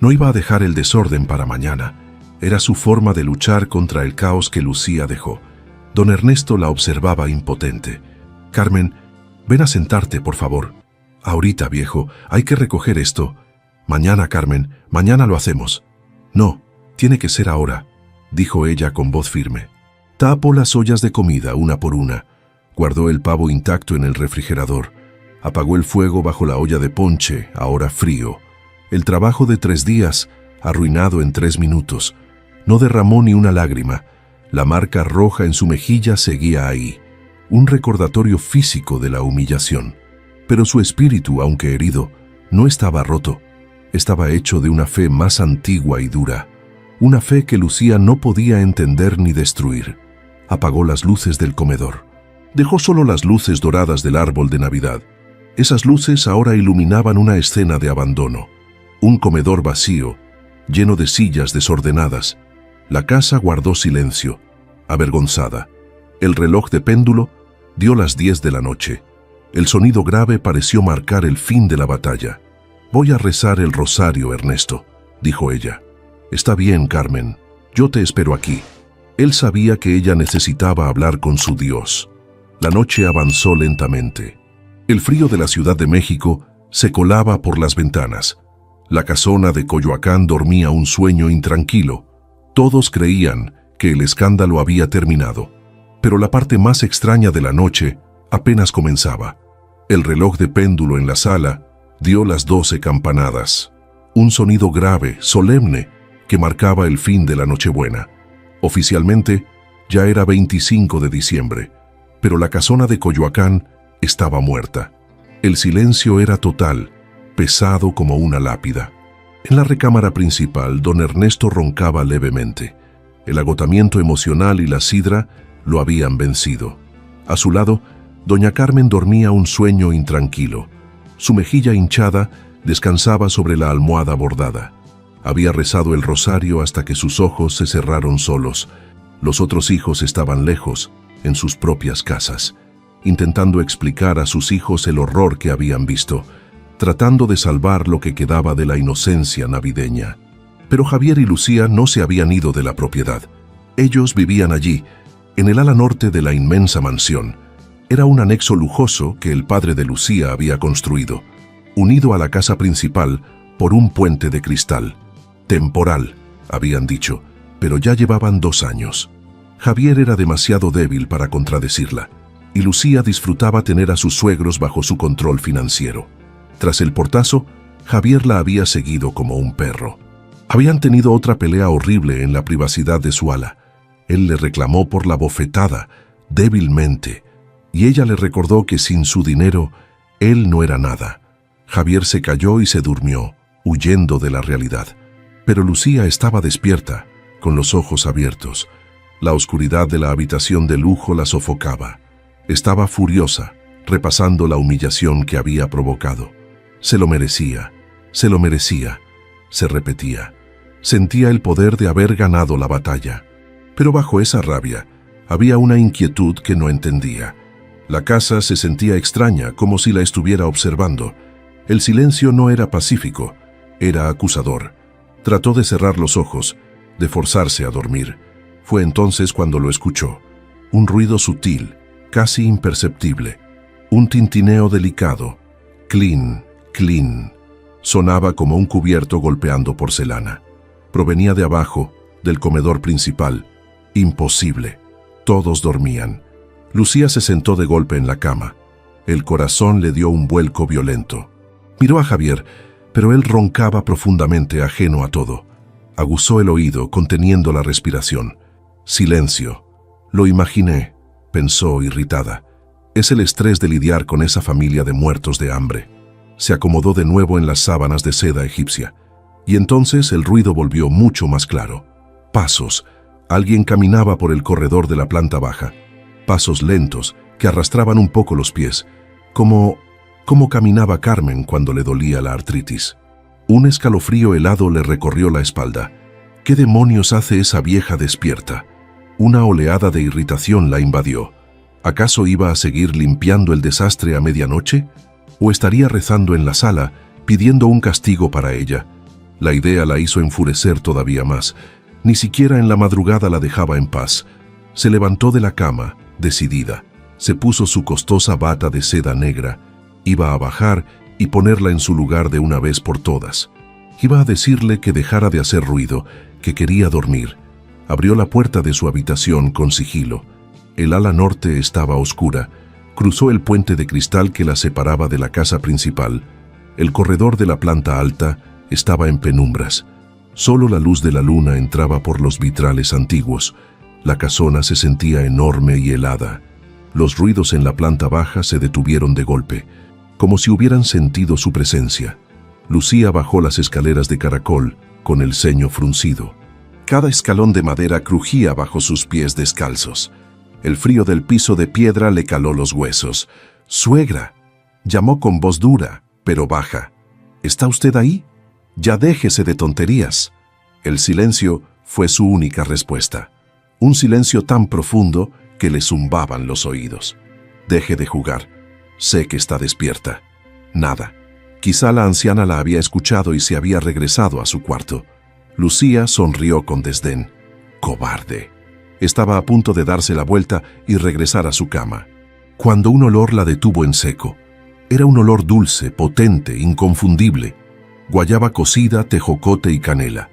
No iba a dejar el desorden para mañana. Era su forma de luchar contra el caos que Lucía dejó. Don Ernesto la observaba impotente. «Carmen, ven a sentarte, por favor». «Ahorita, viejo, hay que recoger esto». «Mañana, Carmen, mañana lo hacemos». «No, tiene que ser ahora», dijo ella con voz firme. Tapó las ollas de comida una por una. Guardó el pavo intacto en el refrigerador. Apagó el fuego bajo la olla de ponche, ahora frío. El trabajo de 3 días, arruinado en 3 minutos. No derramó ni una lágrima. La marca roja en su mejilla seguía ahí. Un recordatorio físico de la humillación. Pero su espíritu, aunque herido, no estaba roto. Estaba hecho de una fe más antigua y dura, una fe que Lucía no podía entender ni destruir. Apagó las luces del comedor. Dejó solo las luces doradas del árbol de Navidad. Esas luces ahora iluminaban una escena de abandono. Un comedor vacío, lleno de sillas desordenadas. La casa guardó silencio, avergonzada. El reloj de péndulo dio las 10 de la noche. El sonido grave pareció marcar el fin de la batalla. «Voy a rezar el rosario, Ernesto», dijo ella. «Está bien, Carmen. Yo te espero aquí». Él sabía que ella necesitaba hablar con su Dios. La noche avanzó lentamente. El frío de la Ciudad de México se colaba por las ventanas. La casona de Coyoacán dormía un sueño intranquilo. Todos creían que el escándalo había terminado. Pero la parte más extraña de la noche apenas comenzaba. El reloj de péndulo en la sala dio las 12 campanadas. Un sonido grave, solemne, que marcaba el fin de la Nochebuena. Oficialmente, ya era 25 de diciembre, pero la casona de Coyoacán estaba muerta. El silencio era total, pesado como una lápida. En la recámara principal, don Ernesto roncaba levemente. El agotamiento emocional y la sidra lo habían vencido. A su lado, doña Carmen dormía un sueño intranquilo. Su mejilla hinchada descansaba sobre la almohada bordada. Había rezado el rosario hasta que sus ojos se cerraron solos. Los otros hijos estaban lejos, en sus propias casas, intentando explicar a sus hijos el horror que habían visto, tratando de salvar lo que quedaba de la inocencia navideña. Pero Javier y Lucía no se habían ido de la propiedad. Ellos vivían allí, en el ala norte de la inmensa mansión. Era un anexo lujoso que el padre de Lucía había construido, unido a la casa principal por un puente de cristal. Temporal, habían dicho, pero ya llevaban 2 años. Javier era demasiado débil para contradecirla, y Lucía disfrutaba tener a sus suegros bajo su control financiero. Tras el portazo, Javier la había seguido como un perro. Habían tenido otra pelea horrible en la privacidad de su ala. Él le reclamó por la bofetada, débilmente, y ella le recordó que sin su dinero, él no era nada. Javier se calló y se durmió, huyendo de la realidad. Pero Lucía estaba despierta, con los ojos abiertos. La oscuridad de la habitación de lujo la sofocaba. Estaba furiosa, repasando la humillación que había provocado. Se lo merecía, se lo merecía, se repetía. Sentía el poder de haber ganado la batalla. Pero bajo esa rabia, había una inquietud que no entendía. La casa se sentía extraña, como si la estuviera observando. El silencio no era pacífico, era acusador. Trató de cerrar los ojos, de forzarse a dormir. Fue entonces cuando lo escuchó. Un ruido sutil, casi imperceptible. Un tintineo delicado. Clink, clink. Sonaba como un cubierto golpeando porcelana. Provenía de abajo, del comedor principal. Imposible. Todos dormían. Lucía se sentó de golpe en la cama. El corazón le dio un vuelco violento. Miró a Javier, pero él roncaba profundamente, ajeno a todo. Aguzó el oído, conteniendo la respiración. Silencio. Lo imaginé, pensó irritada. Es el estrés de lidiar con esa familia de muertos de hambre. Se acomodó de nuevo en las sábanas de seda egipcia. Y entonces el ruido volvió mucho más claro. Pasos. Alguien caminaba por el corredor de la planta baja. Pasos lentos que arrastraban un poco los pies, como caminaba Carmen cuando le dolía la artritis. Un escalofrío helado le recorrió la espalda. ¿Qué demonios hace esa vieja despierta? Una oleada de irritación la invadió. ¿Acaso iba a seguir limpiando el desastre a medianoche? ¿O estaría rezando en la sala, pidiendo un castigo para ella? La idea la hizo enfurecer todavía más. Ni siquiera en la madrugada la dejaba en paz. Se levantó de la cama, decidida. Se puso su costosa bata de seda negra. Iba a bajar y ponerla en su lugar de una vez por todas. Iba a decirle que dejara de hacer ruido, que quería dormir. Abrió la puerta de su habitación con sigilo. El ala norte estaba oscura. Cruzó el puente de cristal que la separaba de la casa principal. El corredor de la planta alta estaba en penumbras. Solo la luz de la luna entraba por los vitrales antiguos. La casona se sentía enorme y helada. Los ruidos en la planta baja se detuvieron de golpe. como si hubieran sentido su presencia. Lucía bajó las escaleras de caracol, con el ceño fruncido. Cada escalón de madera crujía bajo sus pies descalzos. El frío del piso de piedra le caló los huesos. «¡Suegra!», llamó con voz dura, pero baja. «¿Está usted ahí? Ya déjese de tonterías». El silencio fue su única respuesta. Un silencio tan profundo que le zumbaban los oídos. «Deje de jugar. Sé que está despierta». Nada. Quizá la anciana la había escuchado y se había regresado a su cuarto. Lucía sonrió con desdén. «Cobarde». Estaba a punto de darse la vuelta y regresar a su cama, cuando un olor la detuvo en seco. Era un olor dulce, potente, inconfundible. Guayaba cocida, tejocote y canela.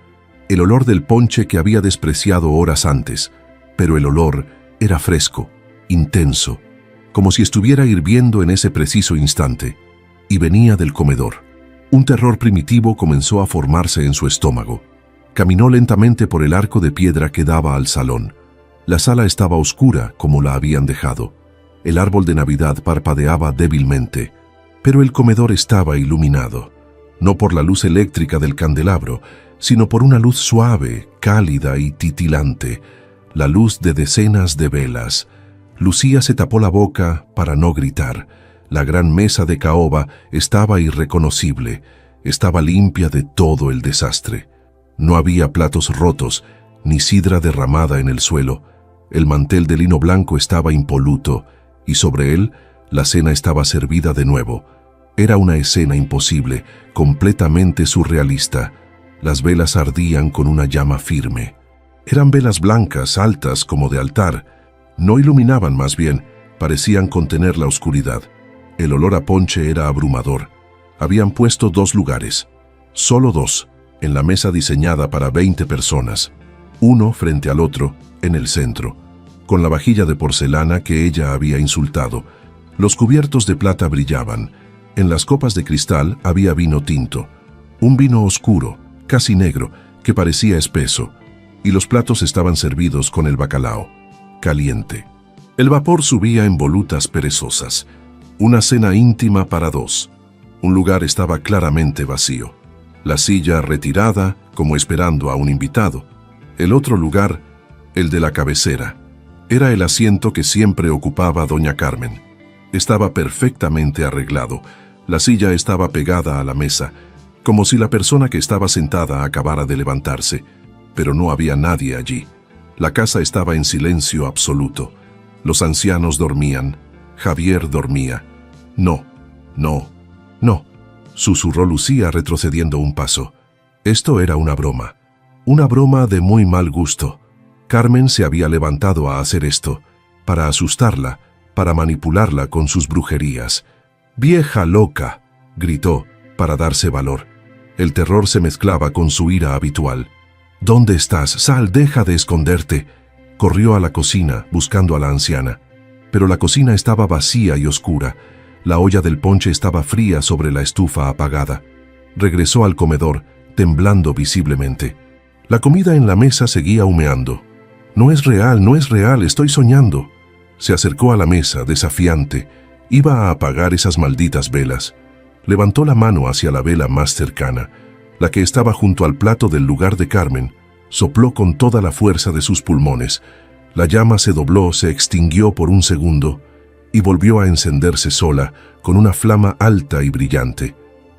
El olor del ponche que había despreciado horas antes, pero el olor era fresco, intenso, como si estuviera hirviendo en ese preciso instante, y venía del comedor. Un terror primitivo comenzó a formarse en su estómago. Caminó lentamente por el arco de piedra que daba al salón. La sala estaba oscura como la habían dejado. El árbol de Navidad parpadeaba débilmente, pero el comedor estaba iluminado, no por la luz eléctrica del candelabro, sino por una luz suave, cálida y titilante, la luz de decenas de velas. Lucía se tapó la boca para no gritar. La gran mesa de caoba estaba irreconocible, estaba limpia de todo el desastre. No había platos rotos, ni sidra derramada en el suelo. El mantel de lino blanco estaba impoluto, y sobre él la cena estaba servida de nuevo. Era una escena imposible, completamente surrealista. Las velas ardían con una llama firme. Eran velas blancas, altas como de altar. No iluminaban, más bien, parecían contener la oscuridad. El olor a ponche era abrumador. Habían puesto 2 lugares, solo 2, en la mesa diseñada para 20 personas. Uno frente al otro, en el centro, con la vajilla de porcelana que ella había insultado. Los cubiertos de plata brillaban. En las copas de cristal había vino tinto, un vino oscuro, casi negro, que parecía espeso, y los platos estaban servidos con el bacalao, caliente. El vapor subía en volutas perezosas. Una cena íntima para 2. Un lugar estaba claramente vacío. La silla retirada, como esperando a un invitado. El otro lugar, el de la cabecera, era el asiento que siempre ocupaba doña Carmen. Estaba perfectamente arreglado. La silla estaba pegada a la mesa, como si la persona que estaba sentada acabara de levantarse, pero no había nadie allí. La casa estaba en silencio absoluto. Los ancianos dormían. Javier dormía. «No, no, no», susurró Lucía retrocediendo un paso. Esto era una broma de muy mal gusto. Carmen se había levantado a hacer esto, para asustarla, para manipularla con sus brujerías. «¡Vieja loca!», gritó, para darse valor. El terror se mezclaba con su ira habitual. «¿Dónde estás? Sal, deja de esconderte». Corrió a la cocina, buscando a la anciana. Pero la cocina estaba vacía y oscura. La olla del ponche estaba fría sobre la estufa apagada. Regresó al comedor, temblando visiblemente. La comida en la mesa seguía humeando. «No es real, estoy soñando». Se acercó a la mesa, desafiante. Iba a apagar esas malditas velas. Levantó la mano hacia la vela más cercana, la que estaba junto al plato del lugar de Carmen. Sopló con toda la fuerza de sus pulmones. La llama se dobló, se extinguió por un segundo y volvió a encenderse sola, con una flama alta y brillante.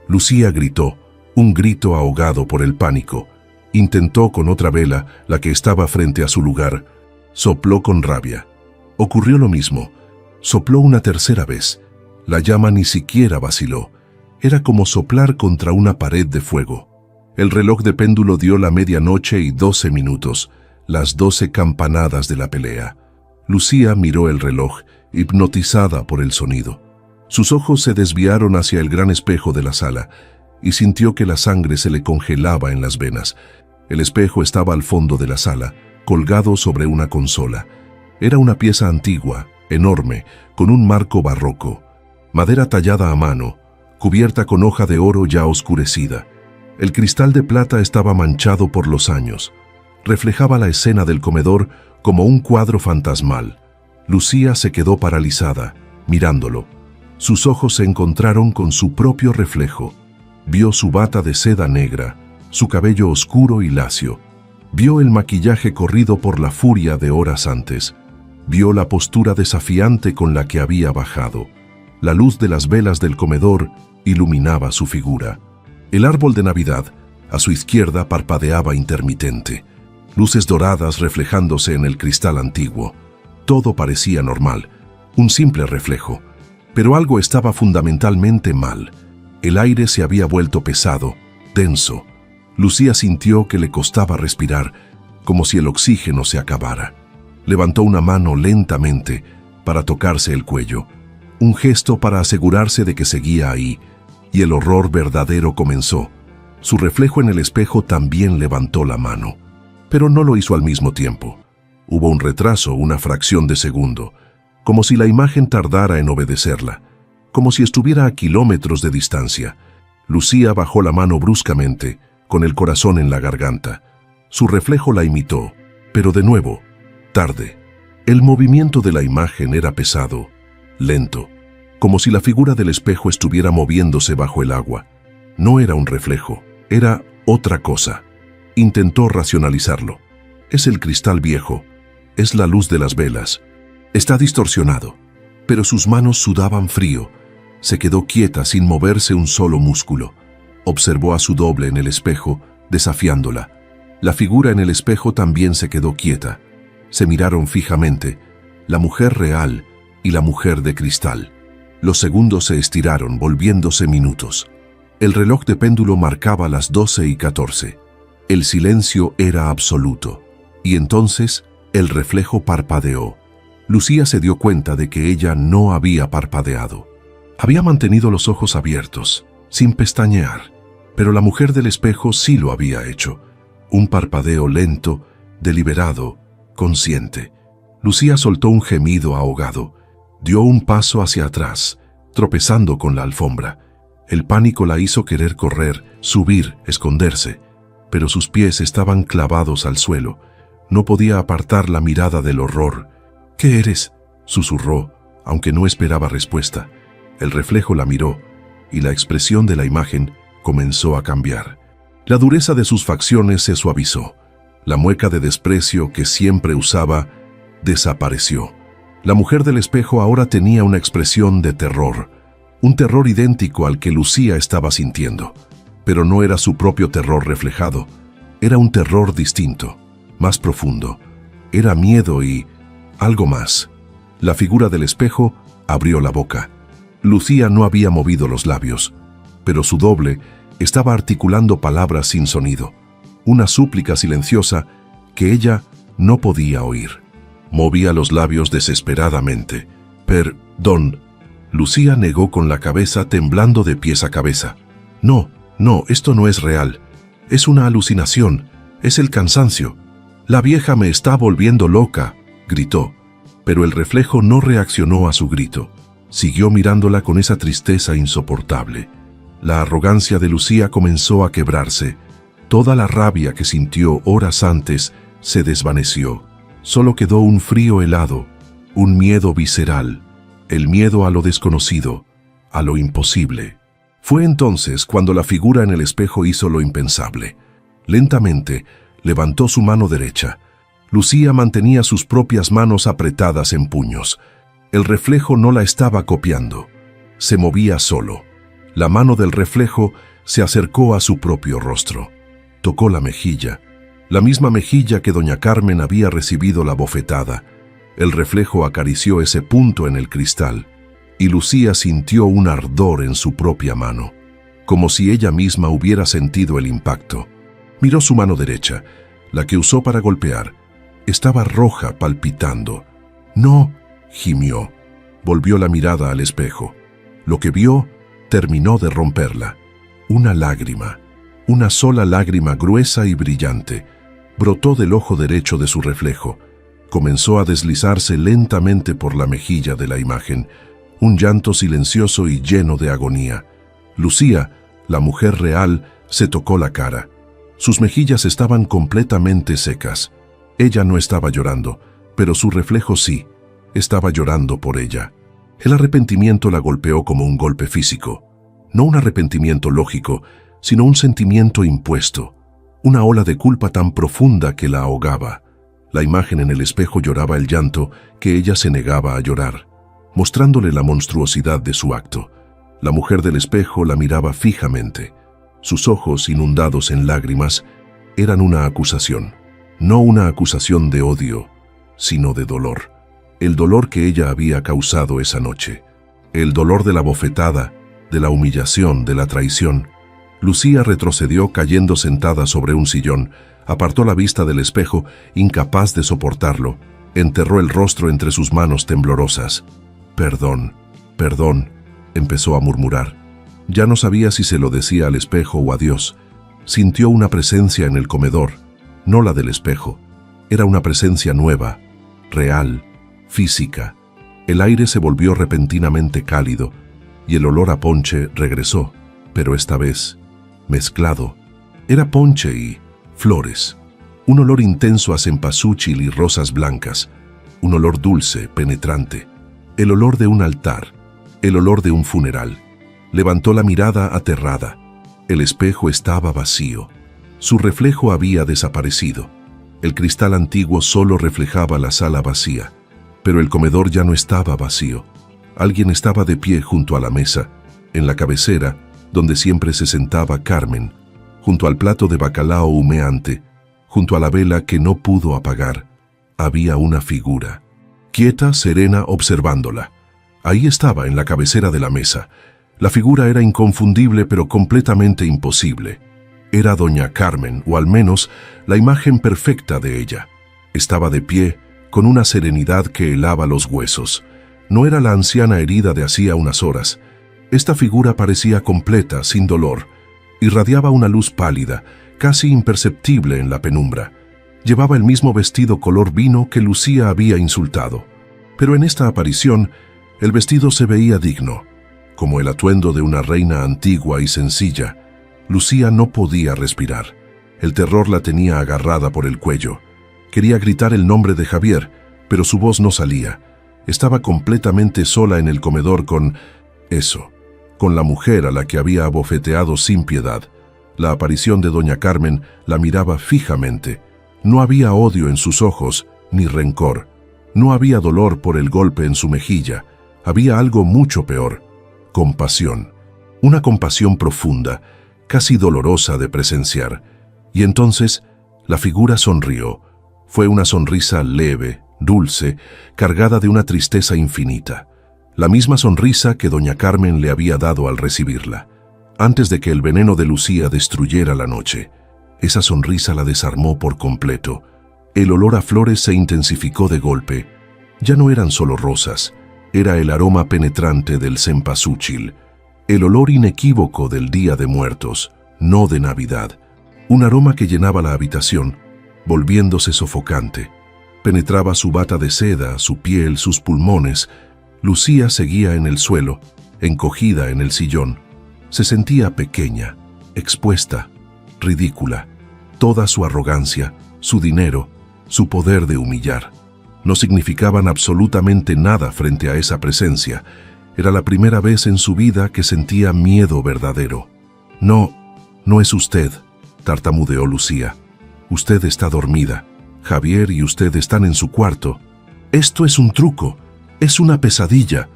Lucía gritó, un grito ahogado por el pánico. Intentó con otra vela, la que estaba frente a su lugar. Sopló con rabia. Ocurrió lo mismo. Sopló una tercera vez. La llama ni siquiera vaciló. Era como soplar contra una pared de fuego. El reloj de péndulo dio la 12:12, las 12 campanadas de la pelea. Lucía miró el reloj, hipnotizada por el sonido. Sus ojos se desviaron hacia el gran espejo de la sala y sintió que la sangre se le congelaba en las venas. El espejo estaba al fondo de la sala, colgado sobre una consola. Era una pieza antigua, enorme, con un marco barroco, madera tallada a mano, cubierta con hoja de oro ya oscurecida. El cristal de plata estaba manchado por los años. Reflejaba la escena del comedor como un cuadro fantasmal. Lucía se quedó paralizada, mirándolo. Sus ojos se encontraron con su propio reflejo. Vio su bata de seda negra, su cabello oscuro y lacio. Vio el maquillaje corrido por la furia de horas antes. Vio la postura desafiante con la que había bajado. La luz de las velas del comedor iluminaba su figura. El árbol de Navidad, a su izquierda, parpadeaba intermitente. Luces doradas reflejándose en el cristal antiguo. Todo parecía normal, un simple reflejo. Pero algo estaba fundamentalmente mal. El aire se había vuelto pesado, denso. Lucía sintió que le costaba respirar, como si el oxígeno se acabara. Levantó una mano lentamente para tocarse el cuello, un gesto para asegurarse de que seguía ahí, y el horror verdadero comenzó. Su reflejo en el espejo también levantó la mano, pero no lo hizo al mismo tiempo. Hubo un retraso, una fracción de segundo, como si la imagen tardara en obedecerla, como si estuviera a kilómetros de distancia. Lucía bajó la mano bruscamente, con el corazón en la garganta. Su reflejo la imitó, pero de nuevo, tarde. El movimiento de la imagen era pesado, lento, como si la figura del espejo estuviera moviéndose bajo el agua. No era un reflejo, era otra cosa. Intentó racionalizarlo. Es el cristal viejo, es la luz de las velas. Está distorsionado, pero sus manos sudaban frío. Se quedó quieta sin moverse un solo músculo. Observó a su doble en el espejo, desafiándola. La figura en el espejo también se quedó quieta. Se miraron fijamente, la mujer real y la mujer de cristal. Los segundos se estiraron, volviéndose minutos. El reloj de péndulo marcaba las 12:14. El silencio era absoluto. Y entonces, el reflejo parpadeó. Lucía se dio cuenta de que ella no había parpadeado. Había mantenido los ojos abiertos, sin pestañear, pero la mujer del espejo sí lo había hecho. Un parpadeo lento, deliberado, consciente. Lucía soltó un gemido ahogado. Dio un paso hacia atrás, tropezando con la alfombra. El pánico la hizo querer correr, subir, esconderse, pero sus pies estaban clavados al suelo. No podía apartar la mirada del horror. «¿Qué eres?», susurró, aunque no esperaba respuesta. El reflejo la miró, y la expresión de la imagen comenzó a cambiar. La dureza de sus facciones se suavizó. La mueca de desprecio que siempre usaba desapareció. La mujer del espejo ahora tenía una expresión de terror, un terror idéntico al que Lucía estaba sintiendo. Pero no era su propio terror reflejado, era un terror distinto, más profundo. Era miedo y algo más. La figura del espejo abrió la boca. Lucía no había movido los labios, pero su doble estaba articulando palabras sin sonido, una súplica silenciosa que ella no podía oír. Movía los labios desesperadamente. «Perdón». Lucía negó con la cabeza, temblando de pies a cabeza. «No, esto no es real. Es una alucinación. Es el cansancio. La vieja me está volviendo loca», gritó. Pero el reflejo no reaccionó a su grito. Siguió mirándola con esa tristeza insoportable. La arrogancia de Lucía comenzó a quebrarse. Toda la rabia que sintió horas antes se desvaneció. Solo quedó un frío helado, un miedo visceral, el miedo a lo desconocido, a lo imposible. Fue entonces cuando la figura en el espejo hizo lo impensable. Lentamente levantó su mano derecha. Lucía mantenía sus propias manos apretadas en puños. El reflejo no la estaba copiando. Se movía solo. La mano del reflejo se acercó a su propio rostro. Tocó la mejilla, la misma mejilla que doña Carmen había recibido la bofetada. El reflejo acarició ese punto en el cristal, y Lucía sintió un ardor en su propia mano, como si ella misma hubiera sentido el impacto. Miró su mano derecha, la que usó para golpear. Estaba roja, palpitando. «No», gimió. Volvió la mirada al espejo. Lo que vio terminó de romperla. Una lágrima, una sola lágrima gruesa y brillante, brotó del ojo derecho de su reflejo. Comenzó a deslizarse lentamente por la mejilla de la imagen, un llanto silencioso y lleno de agonía. Lucía, la mujer real, se tocó la cara. Sus mejillas estaban completamente secas. Ella no estaba llorando, pero su reflejo sí, estaba llorando por ella. El arrepentimiento la golpeó como un golpe físico. No un arrepentimiento lógico, sino un sentimiento impuesto. Una ola de culpa tan profunda que la ahogaba. La imagen en el espejo lloraba el llanto que ella se negaba a llorar, mostrándole la monstruosidad de su acto. La mujer del espejo la miraba fijamente. Sus ojos, inundados en lágrimas, eran una acusación. No una acusación de odio, sino de dolor. El dolor que ella había causado esa noche. El dolor de la bofetada, de la humillación, de la traición. Lucía retrocedió cayendo sentada sobre un sillón, apartó la vista del espejo, incapaz de soportarlo, enterró el rostro entre sus manos temblorosas. «Perdón, perdón», empezó a murmurar. Ya no sabía si se lo decía al espejo o a Dios. Sintió una presencia en el comedor, no la del espejo. Era una presencia nueva, real, física. El aire se volvió repentinamente cálido y el olor a ponche regresó, pero esta vez mezclado. Era ponche y flores. Un olor intenso a cempasúchil y rosas blancas. Un olor dulce, penetrante. El olor de un altar. El olor de un funeral. Levantó la mirada aterrada. El espejo estaba vacío. Su reflejo había desaparecido. El cristal antiguo solo reflejaba la sala vacía. Pero el comedor ya no estaba vacío. Alguien estaba de pie junto a la mesa, en la cabecera, donde siempre se sentaba Carmen, junto al plato de bacalao humeante, junto a la vela que no pudo apagar. Había una figura, quieta, serena, observándola. Ahí estaba, en la cabecera de la mesa. La figura era inconfundible, pero completamente imposible. Era doña Carmen, o al menos la imagen perfecta de ella. Estaba de pie, con una serenidad que helaba los huesos. No era la anciana herida de hacía unas horas. Esta figura parecía completa, sin dolor. Irradiaba una luz pálida, casi imperceptible en la penumbra. Llevaba el mismo vestido color vino que Lucía había insultado. Pero en esta aparición, el vestido se veía digno. Como el atuendo de una reina antigua y sencilla, Lucía no podía respirar. El terror la tenía agarrada por el cuello. Quería gritar el nombre de Javier, pero su voz no salía. Estaba completamente sola en el comedor con la mujer a la que había abofeteado sin piedad. La aparición de doña Carmen la miraba fijamente. No había odio en sus ojos, ni rencor. No había dolor por el golpe en su mejilla. Había algo mucho peor: compasión. Una compasión profunda, casi dolorosa de presenciar. Y entonces la figura sonrió. Fue una sonrisa leve, dulce, cargada de una tristeza infinita. La misma sonrisa que doña Carmen le había dado al recibirla, antes de que el veneno de Lucía destruyera la noche. Esa sonrisa la desarmó por completo. El olor a flores se intensificó de golpe. Ya no eran solo rosas, era el aroma penetrante del cempasúchil, el olor inequívoco del Día de Muertos, no de Navidad. Un aroma que llenaba la habitación, volviéndose sofocante. Penetraba su bata de seda, su piel, sus pulmones. Lucía seguía en el suelo, encogida en el sillón. Se sentía pequeña, expuesta, ridícula. Toda su arrogancia, su dinero, su poder de humillar, no significaban absolutamente nada frente a esa presencia. Era la primera vez en su vida que sentía miedo verdadero. «No, no es usted», tartamudeó Lucía. «Usted está dormida. Javier y usted están en su cuarto. Esto es un truco. Es una pesadilla».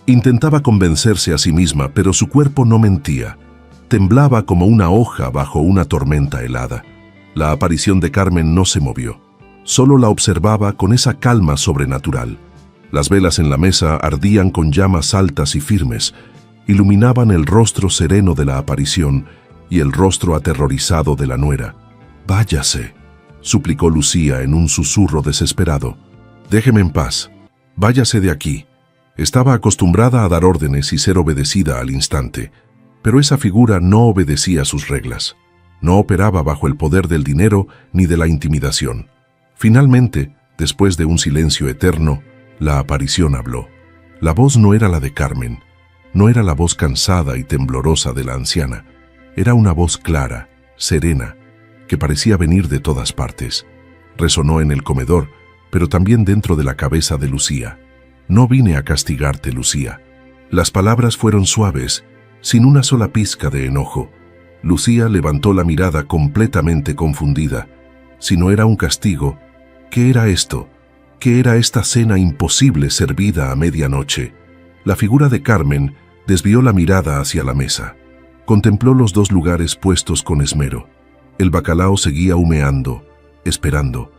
Intentaba convencerse a sí misma, pero su cuerpo no mentía. Temblaba como una hoja bajo una tormenta helada. La aparición de Carmen no se movió. Solo la observaba con esa calma sobrenatural. Las velas en la mesa ardían con llamas altas y firmes. Iluminaban el rostro sereno de la aparición y el rostro aterrorizado de la nuera. «Váyase», suplicó Lucía en un susurro desesperado. «Déjeme en paz. Váyase de aquí». Estaba acostumbrada a dar órdenes y ser obedecida al instante, pero esa figura no obedecía sus reglas. No operaba bajo el poder del dinero ni de la intimidación. Finalmente, después de un silencio eterno, la aparición habló. La voz no era la de Carmen, no era la voz cansada y temblorosa de la anciana. Era una voz clara, serena, que parecía venir de todas partes. Resonó en el comedor, pero también dentro de la cabeza de Lucía. No vine a castigarte, Lucía. Las palabras fueron suaves, sin una sola pizca de enojo. Lucía levantó la mirada completamente confundida. Si no era un castigo, ¿qué era esto? ¿Qué era esta cena imposible servida a medianoche? La figura de Carmen desvió la mirada hacia la mesa. Contempló los dos lugares puestos con esmero. El bacalao seguía humeando, esperando.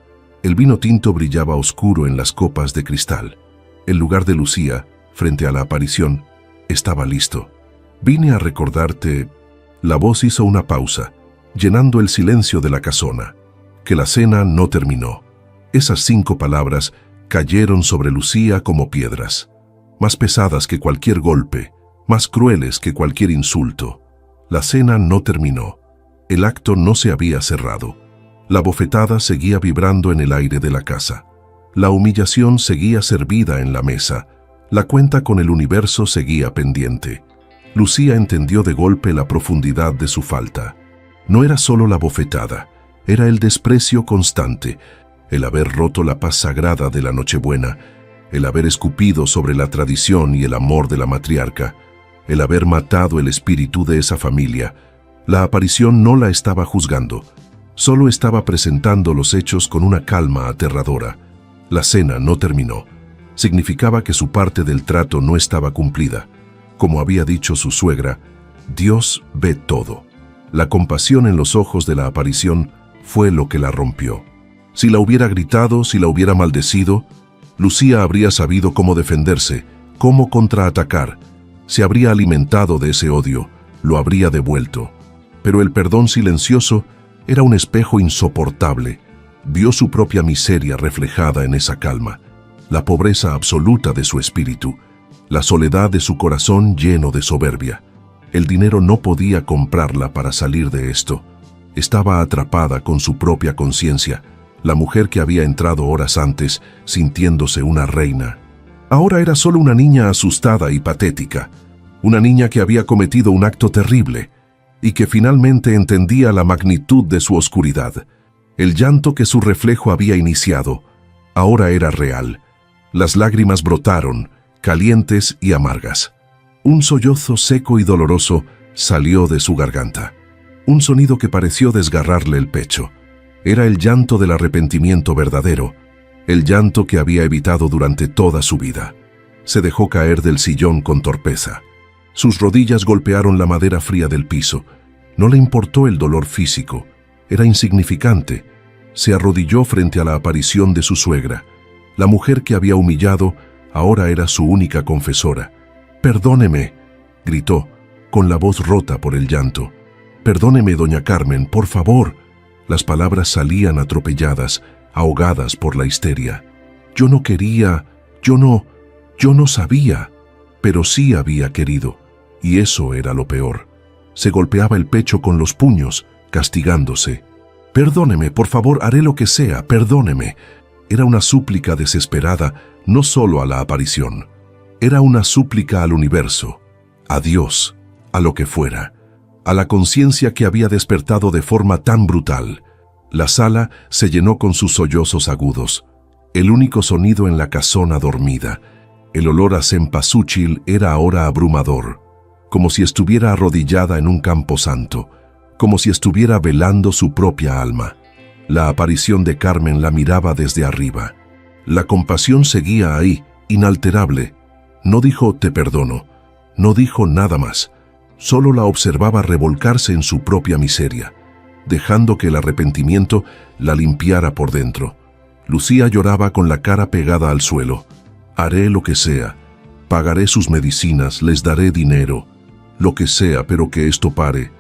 El vino tinto brillaba oscuro en las copas de cristal. El lugar de Lucía, frente a la aparición, estaba listo. Vine a recordarte... La voz hizo una pausa, llenando el silencio de la casona. Que la cena no terminó. Esas 5 palabras cayeron sobre Lucía como piedras, más pesadas que cualquier golpe, más crueles que cualquier insulto. La cena no terminó. El acto no se había cerrado. La bofetada seguía vibrando en el aire de la casa. La humillación seguía servida en la mesa. La cuenta con el universo seguía pendiente. Lucía entendió de golpe la profundidad de su falta. No era solo la bofetada, era el desprecio constante, el haber roto la paz sagrada de la Nochebuena, el haber escupido sobre la tradición y el amor de la matriarca, el haber matado el espíritu de esa familia. La aparición no la estaba juzgando, solo estaba presentando los hechos con una calma aterradora. La cena no terminó. Significaba que su parte del trato no estaba cumplida. Como había dicho su suegra, Dios ve todo. La compasión en los ojos de la aparición fue lo que la rompió. Si la hubiera gritado, si la hubiera maldecido, Lucía habría sabido cómo defenderse, cómo contraatacar. Se habría alimentado de ese odio, lo habría devuelto. Pero el perdón silencioso era un espejo insoportable. Vio su propia miseria reflejada en esa calma, la pobreza absoluta de su espíritu, la soledad de su corazón lleno de soberbia. El dinero no podía comprarla para salir de esto. Estaba atrapada con su propia conciencia, la mujer que había entrado horas antes, sintiéndose una reina. Ahora era solo una niña asustada y patética, una niña que había cometido un acto terrible y que finalmente entendía la magnitud de su oscuridad. El llanto que su reflejo había iniciado, ahora era real. Las lágrimas brotaron, calientes y amargas. Un sollozo seco y doloroso salió de su garganta. Un sonido que pareció desgarrarle el pecho. Era el llanto del arrepentimiento verdadero, el llanto que había evitado durante toda su vida. Se dejó caer del sillón con torpeza. Sus rodillas golpearon la madera fría del piso. No le importó el dolor físico. Era insignificante. Se arrodilló frente a la aparición de su suegra. La mujer que había humillado ahora era su única confesora. «Perdóneme», gritó, con la voz rota por el llanto. «Perdóneme, doña Carmen, por favor». Las palabras salían atropelladas, ahogadas por la histeria. «Yo no quería, yo no sabía», pero sí había querido, y eso era lo peor. Se golpeaba el pecho con los puños, castigándose. «Perdóneme, por favor, haré lo que sea, perdóneme». Era una súplica desesperada, no solo a la aparición. Era una súplica al universo, a Dios, a lo que fuera, a la conciencia que había despertado de forma tan brutal. La sala se llenó con sus sollozos agudos, el único sonido en la casona dormida. El olor a cempasúchil era ahora abrumador, como si estuviera arrodillada en un camposanto, como si estuviera velando su propia alma. La aparición de Carmen la miraba desde arriba. La compasión seguía ahí, inalterable. No dijo «te perdono», no dijo nada más. Solo la observaba revolcarse en su propia miseria, dejando que el arrepentimiento la limpiara por dentro. Lucía lloraba con la cara pegada al suelo. «Haré lo que sea. Pagaré sus medicinas, les daré dinero. Lo que sea, pero que esto pare.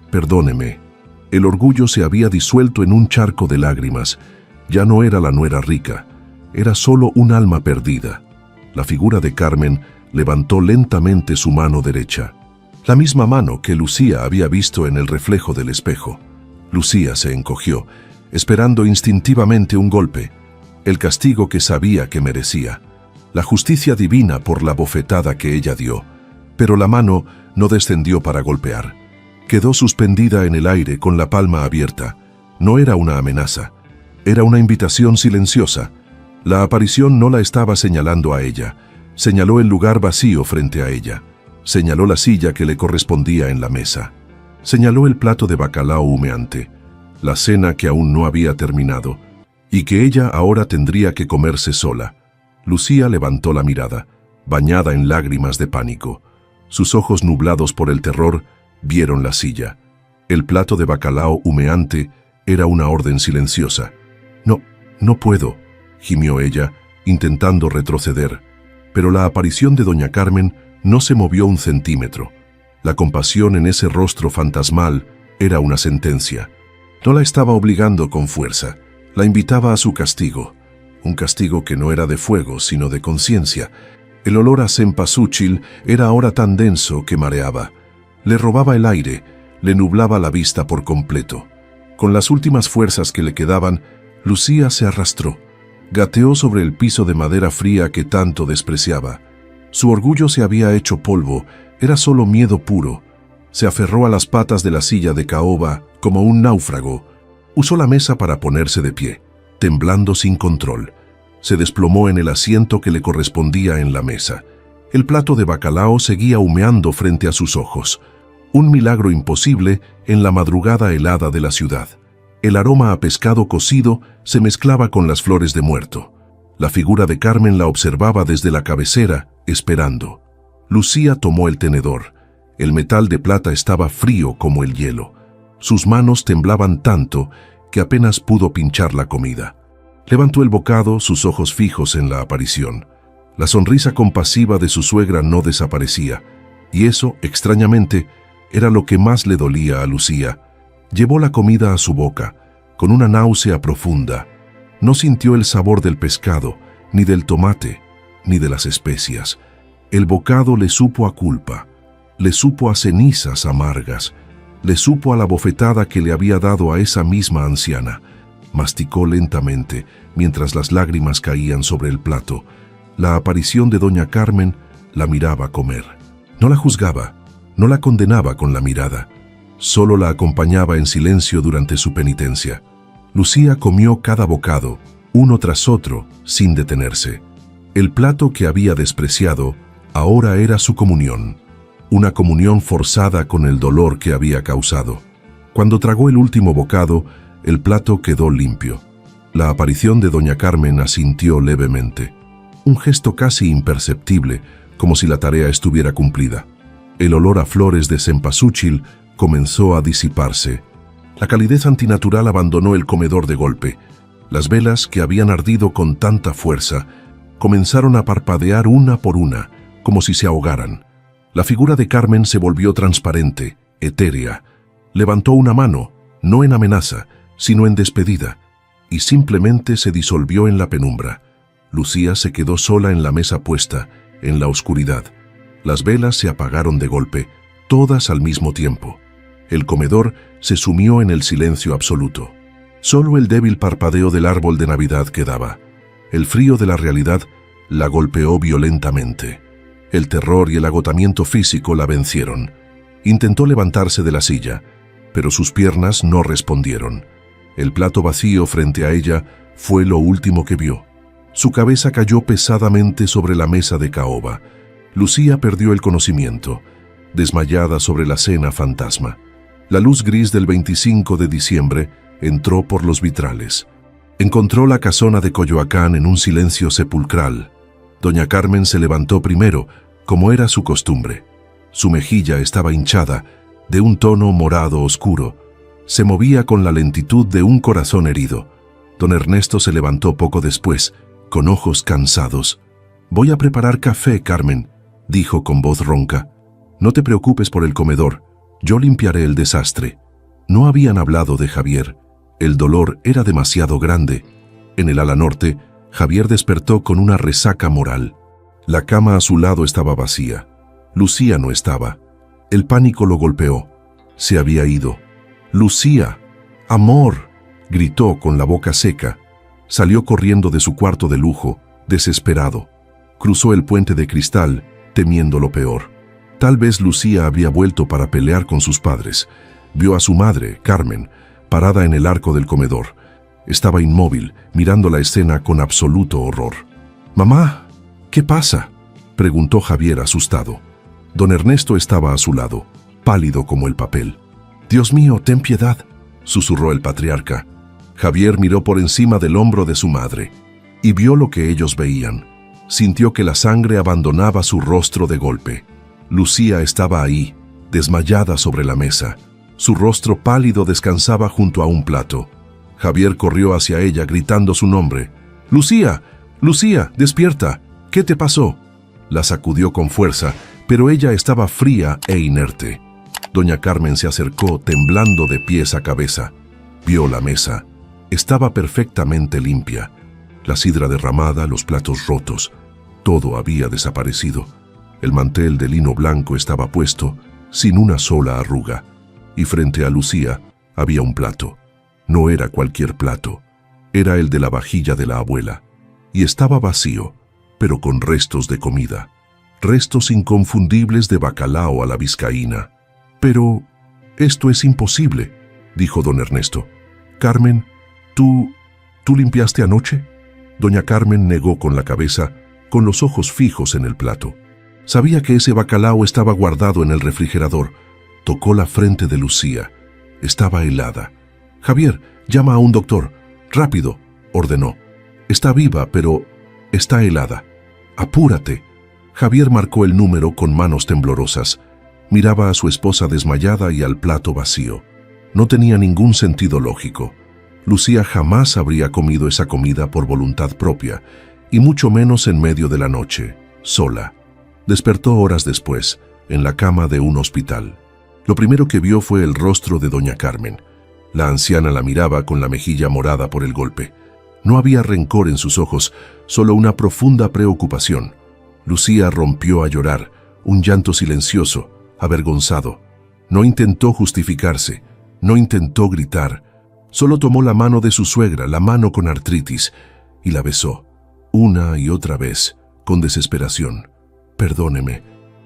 Perdóneme». El orgullo se había disuelto en un charco de lágrimas. Ya no era la nuera rica, era solo un alma perdida. La figura de Carmen levantó lentamente su mano derecha, la misma mano que Lucía había visto en el reflejo del espejo. Lucía se encogió, esperando instintivamente un golpe, el castigo que sabía que merecía, la justicia divina por la bofetada que ella dio. Pero la mano no descendió para golpear. Quedó suspendida en el aire con la palma abierta. No era una amenaza, era una invitación silenciosa. La aparición no la estaba señalando a ella, Señaló el lugar vacío frente a ella. Señaló la silla que le correspondía en la mesa. Señaló el plato de bacalao humeante, la cena que aún no había terminado, y que ella ahora tendría que comerse sola. Lucía levantó la mirada, bañada en lágrimas de pánico. Sus ojos nublados por el terror vieron la silla. El plato de bacalao humeante era una orden silenciosa. No puedo, gimió ella, intentando retroceder. Pero la aparición de doña Carmen no se movió un centímetro. La compasión en ese rostro fantasmal era una sentencia. No la estaba obligando con fuerza, la invitaba a su castigo. Un castigo que no era de fuego, sino de conciencia. El olor a cempasúchil era ahora tan denso que mareaba. Le robaba el aire, le nublaba la vista por completo. Con las últimas fuerzas que le quedaban, Lucía se arrastró. Gateó sobre el piso de madera fría que tanto despreciaba. Su orgullo se había hecho polvo, era solo miedo puro. Se aferró a las patas de la silla de caoba como un náufrago. Usó la mesa para ponerse de pie, temblando sin control. Se desplomó en el asiento que le correspondía en la mesa. El plato de bacalao seguía humeando frente a sus ojos. Un milagro imposible en la madrugada helada de la ciudad. El aroma a pescado cocido se mezclaba con las flores de muerto. La figura de Carmen la observaba desde la cabecera, esperando. Lucía tomó el tenedor. El metal de plata estaba frío como el hielo. Sus manos temblaban tanto que apenas pudo pinchar la comida. Levantó el bocado, sus ojos fijos en la aparición. La sonrisa compasiva de su suegra no desaparecía, y eso, extrañamente, era lo que más le dolía a Lucía. Llevó la comida a su boca, con una náusea profunda. No sintió el sabor del pescado, ni del tomate, ni de las especias. El bocado le supo a culpa, le supo a cenizas amargas, le supo a la bofetada que le había dado a esa misma anciana. Masticó lentamente, mientras las lágrimas caían sobre el plato. La aparición de doña Carmen la miraba comer. No la juzgaba, no la condenaba con la mirada. Solo la acompañaba en silencio durante su penitencia. Lucía comió cada bocado, uno tras otro, sin detenerse. El plato que había despreciado ahora era su comunión, una comunión forzada con el dolor que había causado. Cuando tragó el último bocado, el plato quedó limpio. La aparición de doña Carmen asintió levemente. Un gesto casi imperceptible, como si la tarea estuviera cumplida. El olor a flores de cempasúchil comenzó a disiparse. La calidez antinatural abandonó el comedor de golpe. Las velas, que habían ardido con tanta fuerza, comenzaron a parpadear una por una, como si se ahogaran. La figura de Carmen se volvió transparente, etérea. Levantó una mano, no en amenaza, sino en despedida, y simplemente se disolvió en la penumbra. Lucía se quedó sola en la mesa puesta, en la oscuridad. Las velas se apagaron de golpe, todas al mismo tiempo. El comedor se sumió en el silencio absoluto. Solo el débil parpadeo del árbol de Navidad quedaba. El frío de la realidad la golpeó violentamente. El terror y el agotamiento físico la vencieron. Intentó levantarse de la silla, pero sus piernas no respondieron. El plato vacío frente a ella fue lo último que vio. Su cabeza cayó pesadamente sobre la mesa de caoba. Lucía perdió el conocimiento, desmayada sobre la cena fantasma. La luz gris del 25 de diciembre entró por los vitrales. Encontró la casona de Coyoacán en un silencio sepulcral. Doña Carmen se levantó primero, como era su costumbre. Su mejilla estaba hinchada, de un tono morado oscuro. Se movía con la lentitud de un corazón herido. Don Ernesto se levantó poco después, con ojos cansados. «Voy a preparar café, Carmen», dijo con voz ronca. «No te preocupes por el comedor, yo limpiaré el desastre». No habían hablado de Javier. El dolor era demasiado grande. En el ala norte, Javier despertó con una resaca moral. La cama a su lado estaba vacía. Lucía no estaba. El pánico lo golpeó. Se había ido. «Lucía, amor», gritó con la boca seca. Salió corriendo de su cuarto de lujo, desesperado. Cruzó el puente de cristal, temiendo lo peor. Tal vez Lucía había vuelto para pelear con sus padres. Vio a su madre, Carmen, parada en el arco del comedor. Estaba inmóvil, mirando la escena con absoluto horror. «Mamá, ¿qué pasa?», preguntó Javier asustado. Don Ernesto estaba a su lado, pálido como el papel. «Dios mío, ten piedad», susurró el patriarca. Javier miró por encima del hombro de su madre y vio lo que ellos veían. Sintió que la sangre abandonaba su rostro de golpe. Lucía estaba ahí, desmayada sobre la mesa. Su rostro pálido descansaba junto a un plato. Javier corrió hacia ella gritando su nombre. «Lucía, Lucía, despierta. ¿Qué te pasó?». La sacudió con fuerza, pero ella estaba fría e inerte. Doña Carmen se acercó temblando de pies a cabeza. Vio la mesa. Estaba perfectamente limpia. La sidra derramada, los platos rotos. Todo había desaparecido. El mantel de lino blanco estaba puesto, sin una sola arruga. Y frente a Lucía había un plato. No era cualquier plato. Era el de la vajilla de la abuela. Y estaba vacío, pero con restos de comida. Restos inconfundibles de bacalao a la vizcaína. «Pero esto es imposible», dijo don Ernesto. «Carmen, ¿tú limpiaste anoche?». Doña Carmen negó con la cabeza, con los ojos fijos en el plato. Sabía que ese bacalao estaba guardado en el refrigerador. Tocó la frente de Lucía. Estaba helada. «Javier, llama a un doctor. Rápido», ordenó. «Está viva, pero está helada. Apúrate». Javier marcó el número con manos temblorosas. Miraba a su esposa desmayada y al plato vacío. No tenía ningún sentido lógico. Lucía jamás habría comido esa comida por voluntad propia, y mucho menos en medio de la noche, sola. Despertó horas después, en la cama de un hospital. Lo primero que vio fue el rostro de doña Carmen. La anciana la miraba con la mejilla morada por el golpe. No había rencor en sus ojos, solo una profunda preocupación. Lucía rompió a llorar, un llanto silencioso, avergonzado. No intentó justificarse, no intentó gritar. Solo tomó la mano de su suegra, la mano con artritis, y la besó, una y otra vez, con desesperación. «Perdóneme,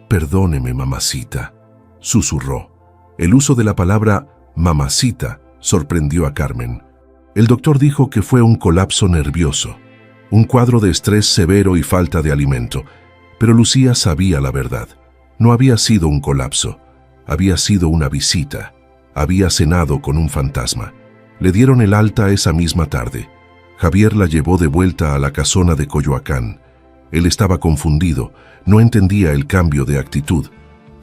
perdóneme, mamacita», susurró. El uso de la palabra mamacita sorprendió a Carmen. El doctor dijo que fue un colapso nervioso, un cuadro de estrés severo y falta de alimento, pero Lucía sabía la verdad. No había sido un colapso, había sido una visita. Había cenado con un fantasma. Le dieron el alta esa misma tarde. Javier la llevó de vuelta a la casona de Coyoacán. Él estaba confundido, no entendía el cambio de actitud.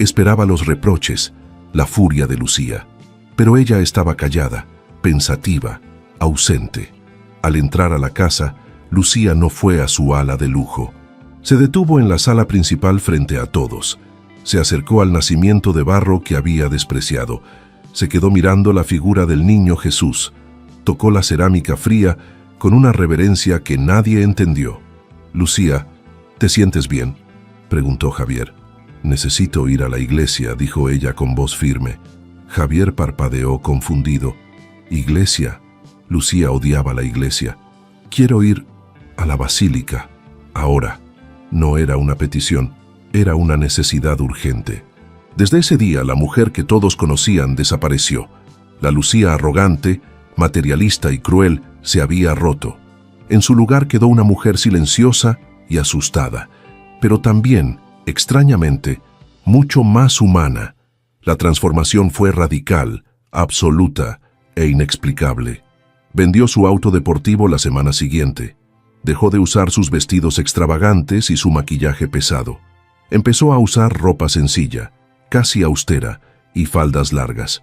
Esperaba los reproches, la furia de Lucía. Pero ella estaba callada, pensativa, ausente. Al entrar a la casa, Lucía no fue a su ala de lujo. Se detuvo en la sala principal frente a todos. Se acercó al nacimiento de barro que había despreciado. Se quedó mirando la figura del niño Jesús. Tocó la cerámica fría con una reverencia que nadie entendió. «Lucía, ¿te sientes bien?», preguntó Javier. «Necesito ir a la iglesia», dijo ella con voz firme. Javier parpadeó confundido. «¿Iglesia?». Lucía odiaba la iglesia. «Quiero ir a la basílica, ahora». No era una petición, era una necesidad urgente. Desde ese día, la mujer que todos conocían desapareció. La Lucía arrogante, materialista y cruel se había roto. En su lugar quedó una mujer silenciosa y asustada, pero también, extrañamente, mucho más humana. La transformación fue radical, absoluta e inexplicable. Vendió su auto deportivo la semana siguiente. Dejó de usar sus vestidos extravagantes y su maquillaje pesado. Empezó a usar ropa sencilla, casi austera, y faldas largas.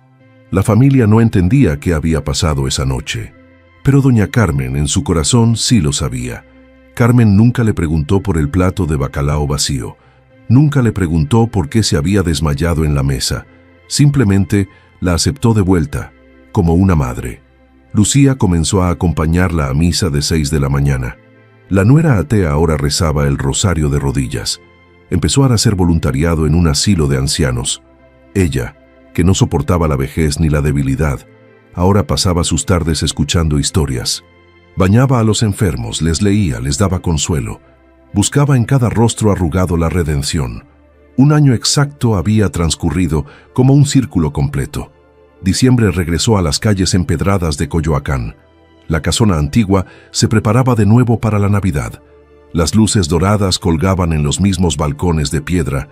La familia no entendía qué había pasado esa noche. Pero doña Carmen, en su corazón, sí lo sabía. Carmen nunca le preguntó por el plato de bacalao vacío. Nunca le preguntó por qué se había desmayado en la mesa. Simplemente la aceptó de vuelta, como una madre. Lucía comenzó a acompañarla a misa de 6 de la mañana. La nuera atea ahora rezaba el rosario de rodillas. Empezó a hacer voluntariado en un asilo de ancianos. Ella, que no soportaba la vejez ni la debilidad, ahora pasaba sus tardes escuchando historias. Bañaba a los enfermos, les leía, les daba consuelo. Buscaba en cada rostro arrugado la redención. Un año exacto había transcurrido como un círculo completo. Diciembre regresó a las calles empedradas de Coyoacán. La casona antigua se preparaba de nuevo para la Navidad. Las luces doradas colgaban en los mismos balcones de piedra,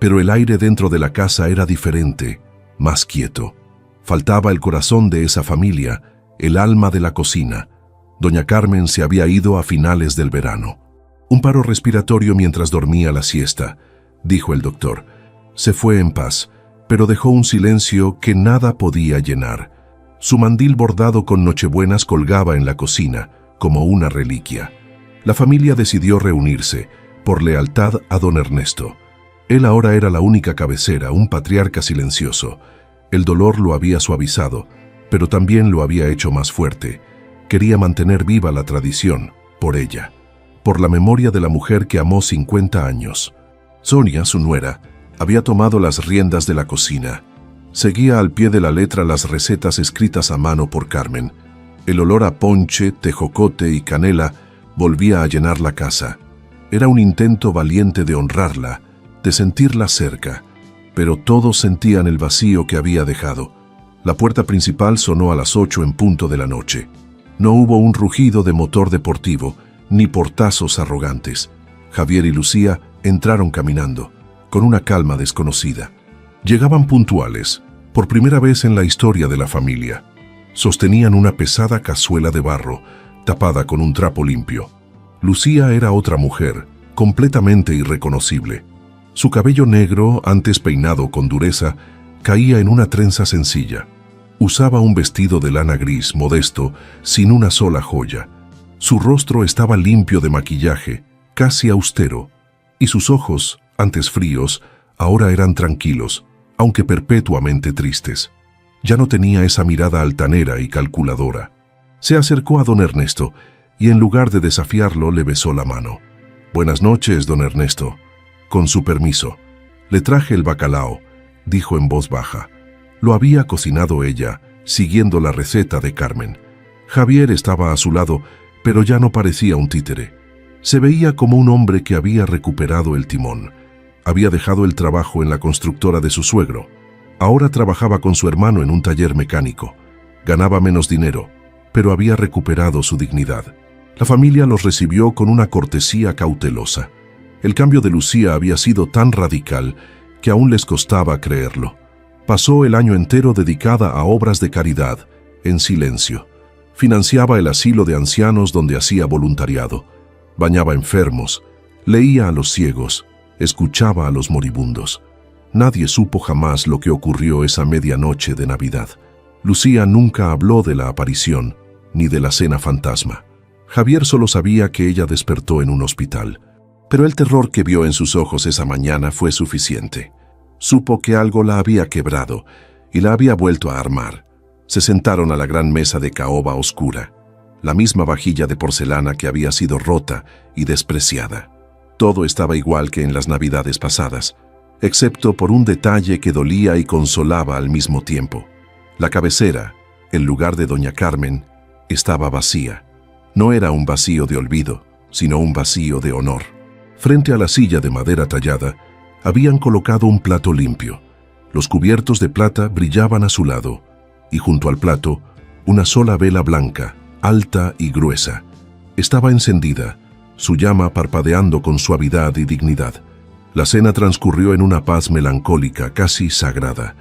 pero el aire dentro de la casa era diferente, más quieto. Faltaba el corazón de esa familia, el alma de la cocina. Doña Carmen se había ido a finales del verano. Un paro respiratorio mientras dormía la siesta, dijo el doctor. Se fue en paz, pero dejó un silencio que nada podía llenar. Su mandil bordado con nochebuenas colgaba en la cocina, como una reliquia. La familia decidió reunirse, por lealtad a don Ernesto. Él ahora era la única cabecera, un patriarca silencioso. El dolor lo había suavizado, pero también lo había hecho más fuerte. Quería mantener viva la tradición, por ella, por la memoria de la mujer que amó 50 años. Sonia, su nuera, había tomado las riendas de la cocina. Seguía al pie de la letra las recetas escritas a mano por Carmen. El olor a ponche, tejocote y canela volvía a llenar la casa. Era un intento valiente de honrarla, de sentirla cerca, pero todos sentían el vacío que había dejado. La puerta principal sonó a las 8 en punto de la noche. No hubo un rugido de motor deportivo, ni portazos arrogantes. Javier y Lucía entraron caminando, con una calma desconocida. Llegaban puntuales, por primera vez en la historia de la familia. Sostenían una pesada cazuela de barro, tapada con un trapo limpio. Lucía era otra mujer, completamente irreconocible. Su cabello negro, antes peinado con dureza, caía en una trenza sencilla. Usaba un vestido de lana gris, modesto, sin una sola joya. Su rostro estaba limpio de maquillaje, casi austero, y sus ojos, antes fríos, ahora eran tranquilos, aunque perpetuamente tristes. Ya no tenía esa mirada altanera y calculadora. Se acercó a don Ernesto, y en lugar de desafiarlo, le besó la mano. «Buenas noches, don Ernesto. Con su permiso. Le traje el bacalao», dijo en voz baja. Lo había cocinado ella, siguiendo la receta de Carmen. Javier estaba a su lado, pero ya no parecía un títere. Se veía como un hombre que había recuperado el timón. Había dejado el trabajo en la constructora de su suegro. Ahora trabajaba con su hermano en un taller mecánico. Ganaba menos dinero, pero había recuperado su dignidad. La familia los recibió con una cortesía cautelosa. El cambio de Lucía había sido tan radical que aún les costaba creerlo. Pasó el año entero dedicada a obras de caridad, en silencio. Financiaba el asilo de ancianos donde hacía voluntariado. Bañaba enfermos, leía a los ciegos, escuchaba a los moribundos. Nadie supo jamás lo que ocurrió esa medianoche de Navidad. Lucía nunca habló de la aparición, ni de la cena fantasma. Javier solo sabía que ella despertó en un hospital. Pero el terror que vio en sus ojos esa mañana fue suficiente. Supo que algo la había quebrado y la había vuelto a armar. Se sentaron a la gran mesa de caoba oscura, la misma vajilla de porcelana que había sido rota y despreciada. Todo estaba igual que en las Navidades pasadas, excepto por un detalle que dolía y consolaba al mismo tiempo. La cabecera, en lugar de doña Carmen, estaba vacía. No era un vacío de olvido, sino un vacío de honor. Frente a la silla de madera tallada, habían colocado un plato limpio. Los cubiertos de plata brillaban a su lado, y junto al plato, una sola vela blanca, alta y gruesa. Estaba encendida, su llama parpadeando con suavidad y dignidad. La cena transcurrió en una paz melancólica, casi sagrada.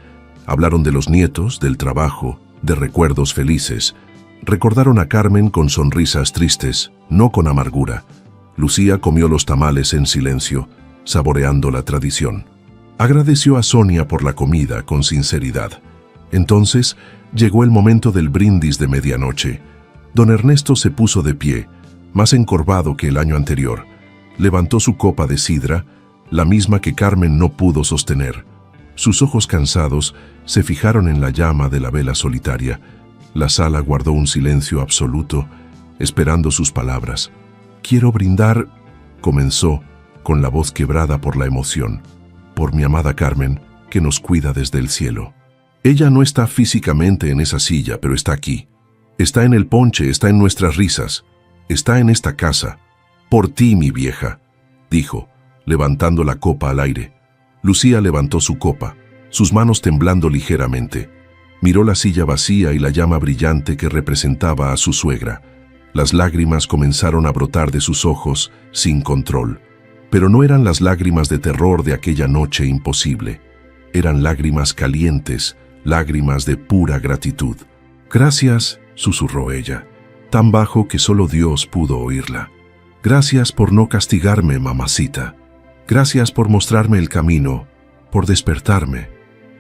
Hablaron de los nietos, del trabajo, de recuerdos felices. Recordaron a Carmen con sonrisas tristes, no con amargura. Lucía comió los tamales en silencio, saboreando la tradición. Agradeció a Sonia por la comida con sinceridad. Entonces llegó el momento del brindis de medianoche. Don Ernesto se puso de pie, más encorvado que el año anterior. Levantó su copa de sidra, la misma que Carmen no pudo sostener. Sus ojos cansados se fijaron en la llama de la vela solitaria. La sala guardó un silencio absoluto, esperando sus palabras. «Quiero brindar», comenzó, con la voz quebrada por la emoción, «por mi amada Carmen, que nos cuida desde el cielo. Ella no está físicamente en esa silla, pero está aquí. Está en el ponche, está en nuestras risas, está en esta casa. Por ti, mi vieja», dijo, levantando la copa al aire. Lucía levantó su copa, sus manos temblando ligeramente. Miró la silla vacía y la llama brillante que representaba a su suegra. Las lágrimas comenzaron a brotar de sus ojos sin control. Pero no eran las lágrimas de terror de aquella noche imposible. Eran lágrimas calientes, lágrimas de pura gratitud. «Gracias», susurró ella, tan bajo que solo Dios pudo oírla. «Gracias por no castigarme, mamacita. Gracias por mostrarme el camino, por despertarme.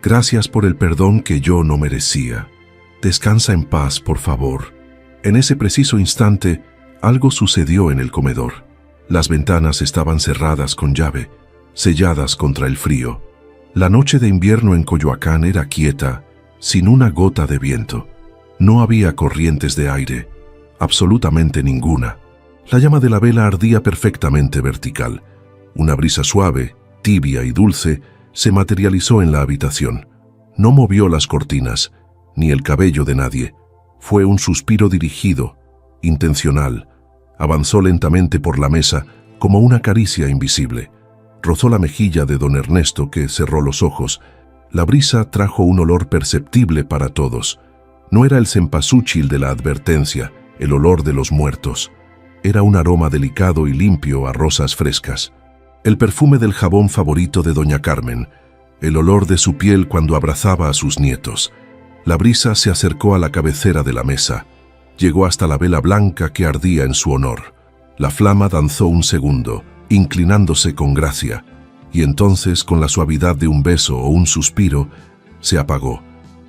Gracias por el perdón que yo no merecía. Descansa en paz, por favor». En ese preciso instante, algo sucedió en el comedor. Las ventanas estaban cerradas con llave, selladas contra el frío. La noche de invierno en Coyoacán era quieta, sin una gota de viento. No había corrientes de aire, absolutamente ninguna. La llama de la vela ardía perfectamente vertical. Una brisa suave, tibia y dulce se materializó en la habitación. No movió las cortinas, ni el cabello de nadie. Fue un suspiro dirigido, intencional. Avanzó lentamente por la mesa como una caricia invisible. Rozó la mejilla de don Ernesto, que cerró los ojos. La brisa trajo un olor perceptible para todos. No era el cempasúchil de la advertencia, el olor de los muertos. Era un aroma delicado y limpio a rosas frescas. El perfume del jabón favorito de doña Carmen, el olor de su piel cuando abrazaba a sus nietos. La brisa se acercó a la cabecera de la mesa. Llegó hasta la vela blanca que ardía en su honor. La flama danzó un segundo, inclinándose con gracia, y entonces, con la suavidad de un beso o un suspiro, se apagó.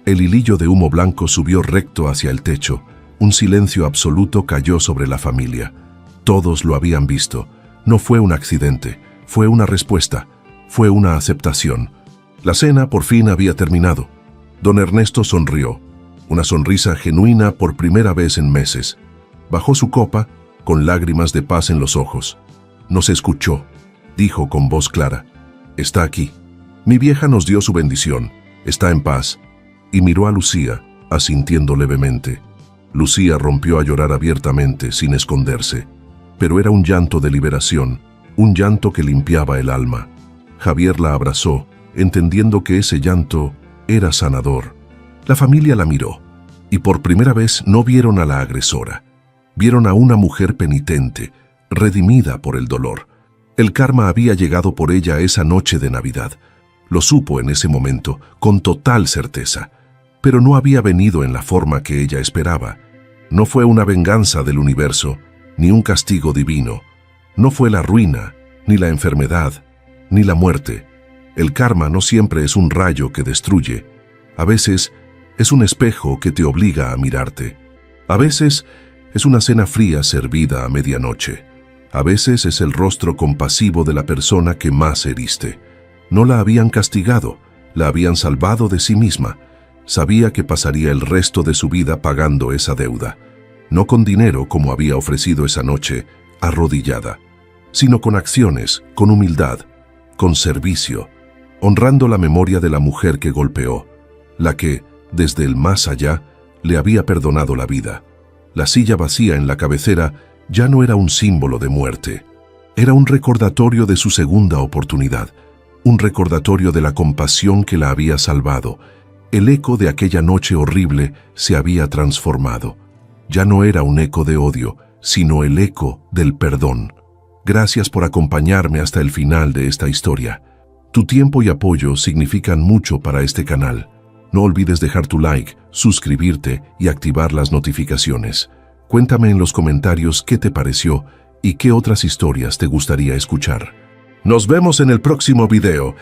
El hilillo de humo blanco subió recto hacia el techo. Un silencio absoluto cayó sobre la familia. Todos lo habían visto. No fue un accidente, fue una respuesta, fue una aceptación. La cena por fin había terminado. Don Ernesto sonrió, una sonrisa genuina por primera vez en meses. Bajó su copa, con lágrimas de paz en los ojos. «Nos escuchó», dijo con voz clara. «Está aquí. Mi vieja nos dio su bendición. Está en paz». Y miró a Lucía, asintiendo levemente. Lucía rompió a llorar abiertamente, sin esconderse. Pero era un llanto de liberación, un llanto que limpiaba el alma. Javier la abrazó, entendiendo que ese llanto era sanador. La familia la miró, y por primera vez no vieron a la agresora. Vieron a una mujer penitente, redimida por el dolor. El karma había llegado por ella esa noche de Navidad. Lo supo en ese momento, con total certeza. Pero no había venido en la forma que ella esperaba. No fue una venganza del universo, ni un castigo divino. No fue la ruina, ni la enfermedad, ni la muerte. El karma no siempre es un rayo que destruye. A veces es un espejo que te obliga a mirarte. A veces es una cena fría servida a medianoche. A veces es el rostro compasivo de la persona que más heriste. No la habían castigado, la habían salvado de sí misma. Sabía que pasaría el resto de su vida pagando esa deuda. No con dinero como había ofrecido esa noche, arrodillada, sino con acciones, con humildad, con servicio, honrando la memoria de la mujer que golpeó, la que, desde el más allá, le había perdonado la vida. La silla vacía en la cabecera ya no era un símbolo de muerte. Era un recordatorio de su segunda oportunidad, un recordatorio de la compasión que la había salvado. El eco de aquella noche horrible se había transformado. Ya no era un eco de odio, sino el eco del perdón. Gracias por acompañarme hasta el final de esta historia. Tu tiempo y apoyo significan mucho para este canal. No olvides dejar tu like, suscribirte y activar las notificaciones. Cuéntame en los comentarios qué te pareció y qué otras historias te gustaría escuchar. Nos vemos en el próximo video.